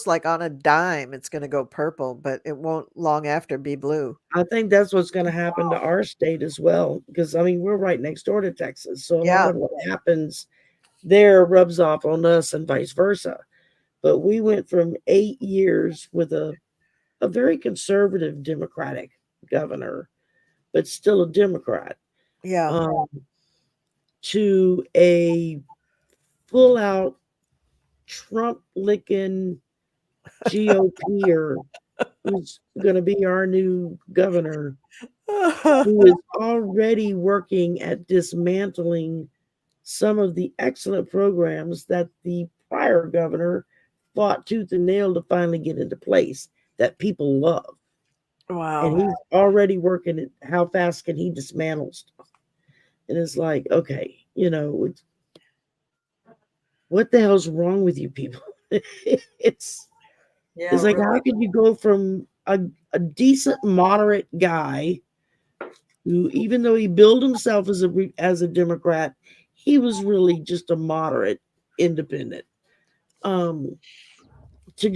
like on a dime it's going to go purple, but it won't long after be blue. I think that's what's going to happen to our state as well, because I mean, we're right next door to Texas. So a lot Yeah. of what happens there rubs off on us and vice versa. But we went from 8 years with a very conservative Democratic governor, but still a Democrat, Yeah. um, to a full out Trump licking GOPer who's going to be our new governor, who is already working at dismantling some of the excellent programs that the prior governor fought tooth and nail to finally get into place that people love. Wow. And he's already working at how fast can he dismantle stuff. And it's like, okay, what the hell's wrong with you people? it's Yeah, it's like, really. how can you go from a decent, moderate guy who, even though he billed himself as a Democrat, he was really just a moderate independent, to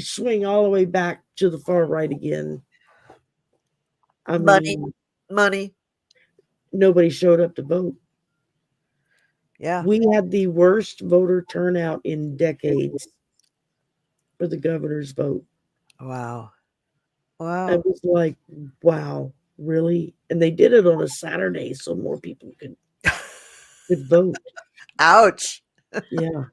swing all the way back to the far right again. I Money. mean, Money. nobody showed up to vote. Yeah. We had the worst voter turnout in decades for the governor's vote. Wow. I Wow. was like, wow, really? And they did it on a Saturday so more people could vote. Ouch. Yeah.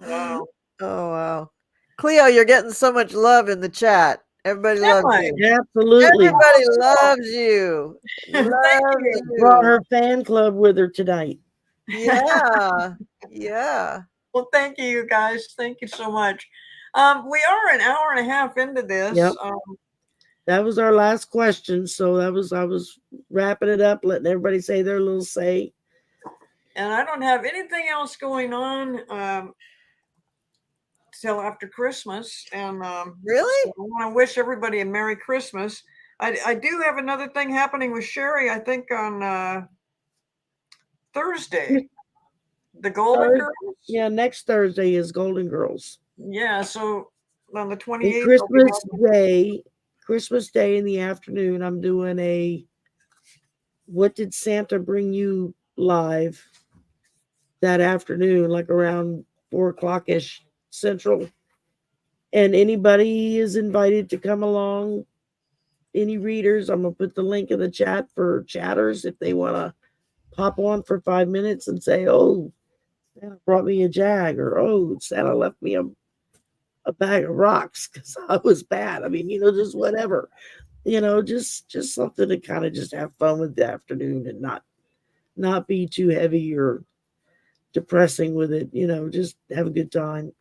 Wow. Oh, wow. Cleo, you're getting so much love in the chat. Everybody Am loves I? you. Absolutely. Everybody loves you. Thank Loves you. Brought you. her fan club with her tonight. Yeah. Yeah. Well, thank you guys. Thank you so much. We are an hour and a half into this. Yep. That was our last question. So I was wrapping it up, letting everybody say their little say. And I don't have anything else going on till after Christmas. And Really? so I want to wish everybody a Merry Christmas. I do have another thing happening with Shari, I think on Thursday. The Golden Girls? Yeah, next Thursday is Golden Girls. Yeah, so on the And 28th. Christmas Day in the afternoon, I'm doing a What Did Santa Bring You live that afternoon, like around 4 o'clock ish Central. And anybody is invited to come along. Any readers, I'm gonna put the link in the chat for chatters if they want to pop on for 5 minutes and say, "Oh, Santa brought me a jag," or "Oh, Santa left me a bag of rocks because I was bad." I mean, just whatever, just something to kind of just have fun with the afternoon and not be too heavy or depressing with it. Just have a good time,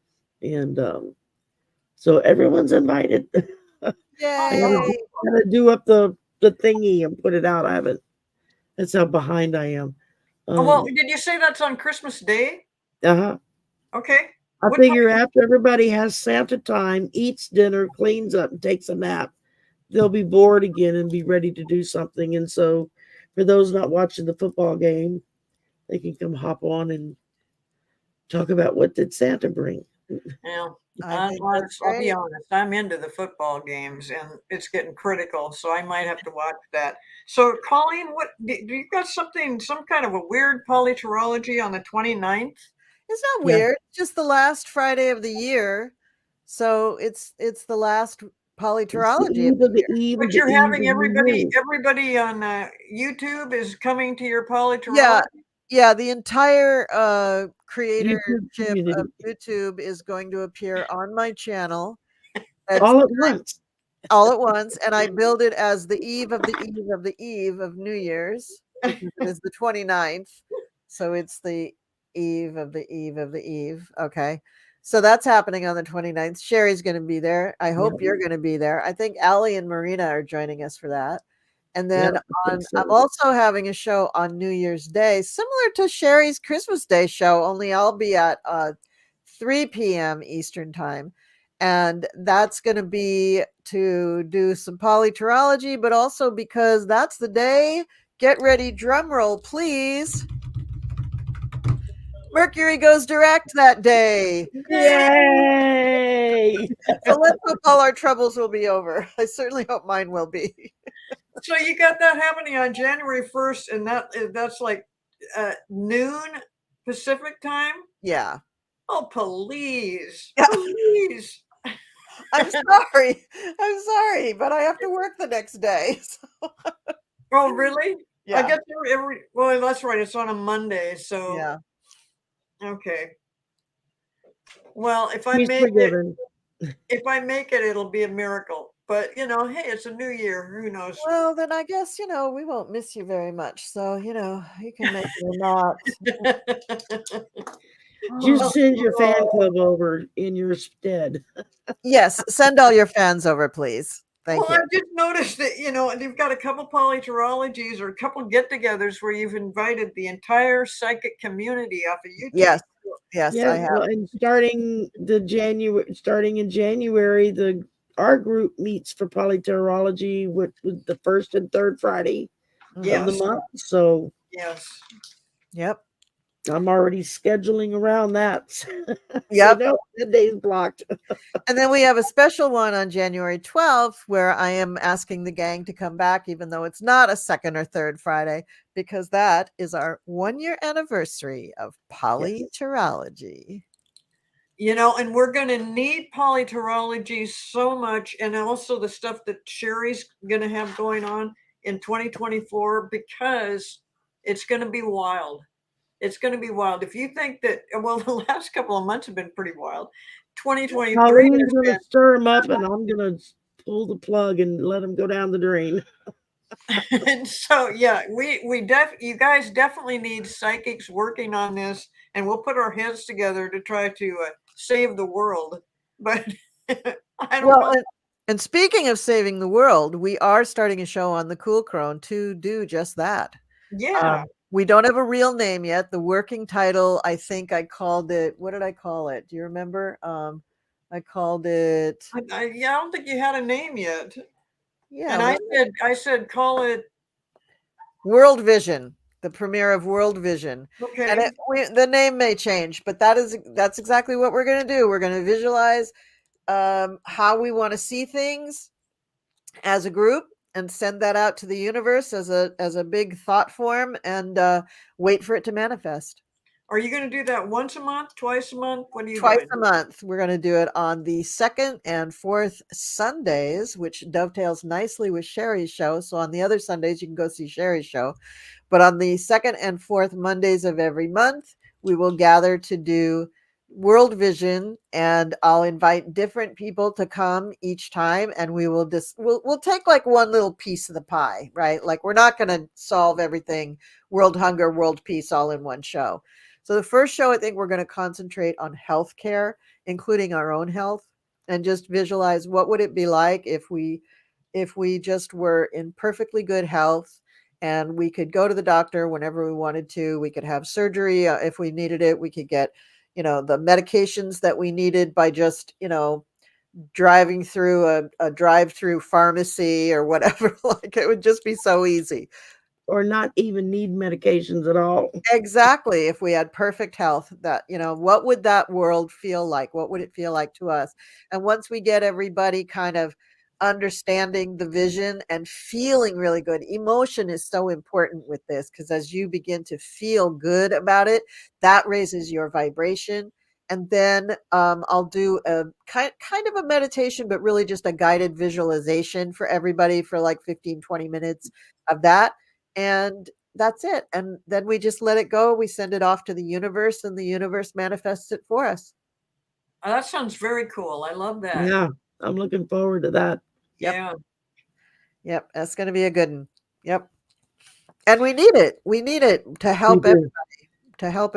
and so everyone's invited. I Yay. gotta do up the thingy and put it out. I haven't. That's how behind I am. Well, did you say that's on Christmas Day? Uh-huh. Okay. I What figure time? after everybody has Santa time, eats dinner, cleans up, and takes a nap, they'll be bored again and be ready to do something. And so, for those not watching the football game, they can come hop on and talk about what did Santa bring. Yeah. I think that's I'll be great. honest. I'm into the football games, and it's getting critical, so I might have to watch that. So, Colleen, what do you got something, some kind of a weird polyterology on the 29th? It's not Yeah. weird. It's just the last Friday of the year. So it's the last It's polyterology of the the year. eve But of the you're eve of having New Year's. everybody on YouTube is coming to your polyterology? Yeah. Yeah, the entire YouTube creatorship of community YouTube is going to appear on my channel. all at once. All at once, and I build it as the eve of the eve of the eve of New Year's because it is the 29th. So it's the eve of the eve of the eve. Okay. So that's happening on the 29th. Sherry's going to be there. I hope you're going to be there. I think Allie and Marina are joining us for that. And then Yep, I think so. I'm also having a show on New Year's Day, similar to Sherry's Christmas Day show, only I'll be at 3 p.m. Eastern time. And that's going to be to do some polyterology, but also because that's the day. Get ready, drum roll, please. Mercury goes direct that day. Yay! So let's hope all our troubles will be over. I certainly hope mine will be. So you got that happening on January 1st, and that's like noon Pacific time? Yeah. Oh, please. Yeah. Please. I'm sorry. I'm sorry, but I have to work the next day. So. Oh, really? Yeah. I guess well, that's right. It's on a Monday. So, Yeah. okay. Well, if I He's make forgiven. it, it'll be a miracle. But hey, it's a new year. Who knows? Well, then I guess, we won't miss you very much. So, you can make it or not. Just Oh, send your fan club over in your stead. yes, send all your fans over, please. Thank Well, you. I've just noticed that, you've got a couple polyterologies or a couple get-togethers where you've invited the entire psychic community off of YouTube. Yes, yes, Yeah, I have. well, and starting in January, our group meets for polyterology with the first and third Friday of the Yes, month. So yes. Yep. I'm already scheduling around that. So Yep. no, that day's blocked. And then we have a special one on January 12th where I am asking the gang to come back, even though it's not a second or third Friday, because that is our 1 year anniversary of Yes. polyterology. And we're going to need polyterology so much, and also the stuff that Sherry's going to have going on in 2024, because it's going to be wild. It's going to be wild. If you think that, well, the last couple of months have been pretty wild. 2023 Colleen's has going been, to stir them up, and I'm going to pull the plug and let them go down the drain. and so yeah, you guys definitely need psychics working on this, and we'll put our heads together to try to save the world. But I don't Well, know. and speaking of saving the world, we are starting a show on the Cool Crone to do just that. Yeah. We don't have a real name yet. The working title, I think I called it. What did I call it? Do you remember? I called it. Yeah, I don't think you had a name yet. Yeah, And I said, call it. World Vision, the premiere of World Vision, and Okay. the name may change, but that's exactly what we're going to do. We're going to visualize how we want to see things as a group and send that out to the universe as a big thought form, and wait for it to manifest. Are you going to do that once a month, twice a month? What are you Twice doing? a month. We're going to do it on the second and fourth Sundays, which dovetails nicely with Sherry's show. So on the other Sundays, you can go see Sherry's show. But on the second and fourth Mondays of every month, we will gather to do World Vision, and I'll invite different people to come each time, and we will just we'll take like one little piece of the pie, right? Like we're not going to solve everything, world hunger, world peace, all in one show. So the first show, I think we're going to concentrate on healthcare, including our own health, and just visualize what would it be like if we just were in perfectly good health, and we could go to the doctor whenever we wanted to. We could have surgery if we needed it. We could get, the medications that we needed by just, driving through a drive-through pharmacy or whatever. Like it would just be so easy. Or not even need medications at all. Exactly. If we had perfect health, that, what would that world feel like? What would it feel like to us? And once we get everybody kind of understanding the vision and feeling really good, emotion is so important with this, because as you begin to feel good about it, that raises your vibration. And then I'll do a kind of a meditation, but really just a guided visualization for everybody for like 15-20 minutes of that. And that's it. And then we just let it go. We send it off to the universe, and the universe manifests it for us. Oh, that sounds very cool. I love that. Yeah, I'm looking forward to that. Yep. Yeah. Yep. That's going to be a good one. Yep. And we need it. We need it to We help do.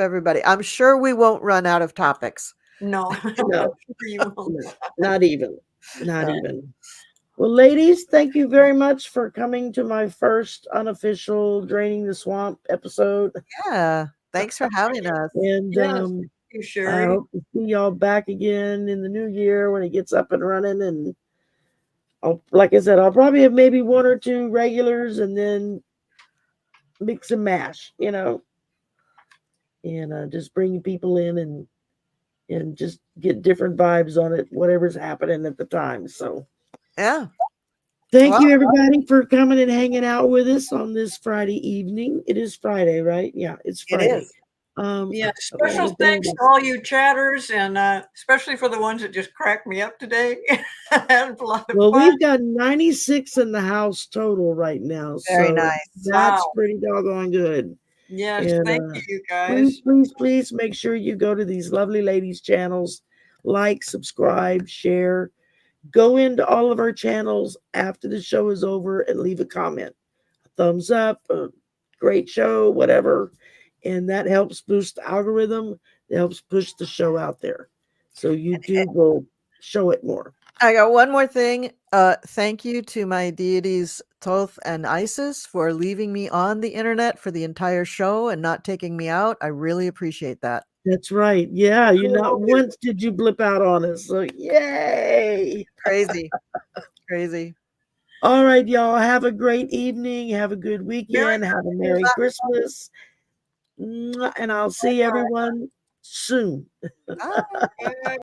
everybody. I'm sure we won't run out of topics. No, No, you won't. no, not even. Not Uh, even. Well, ladies, thank you very much for coming to my first unofficial Draining the Swamp episode. Yeah. Thanks for having us. And Yes, you, I Sherry. hope to see y'all back again in the new year when it gets up and running. And like I said, I'll probably have maybe one or two regulars and then mix and mash, and just bring people in and just get different vibes on it, whatever's happening at the time. So Yeah. thank Well, you everybody for coming and hanging out with us on this Friday evening. It is Friday, right? Yeah, it's it Friday. is. Yeah, I don't know special what day thanks it to is. all you chatters, and especially for the ones that just cracked me up today. I had a lot of Well, fun. we've got 96 in the house total right now, Very so nice. that's Wow. pretty doggone good. Yes, And thank you please, guys. please, please make sure you go to these lovely ladies' channels, like, subscribe, share, Go into all of our channels after the show is over and leave a comment. A thumbs up, a great show, whatever. And that helps boost the algorithm. It helps push the show out there. So YouTube will show it more. I got one more thing. Thank you to my deities Thoth and Isis for leaving me on the internet for the entire show and not taking me out. I really appreciate that. That's right. Yeah, you Really not will do. once did you blip out on us. So yay. Crazy. Crazy. All right, y'all. Have a great evening. Have a good Merry weekend. Have a Merry Christmas. And I'll see everyone soon. Bye. Christmas.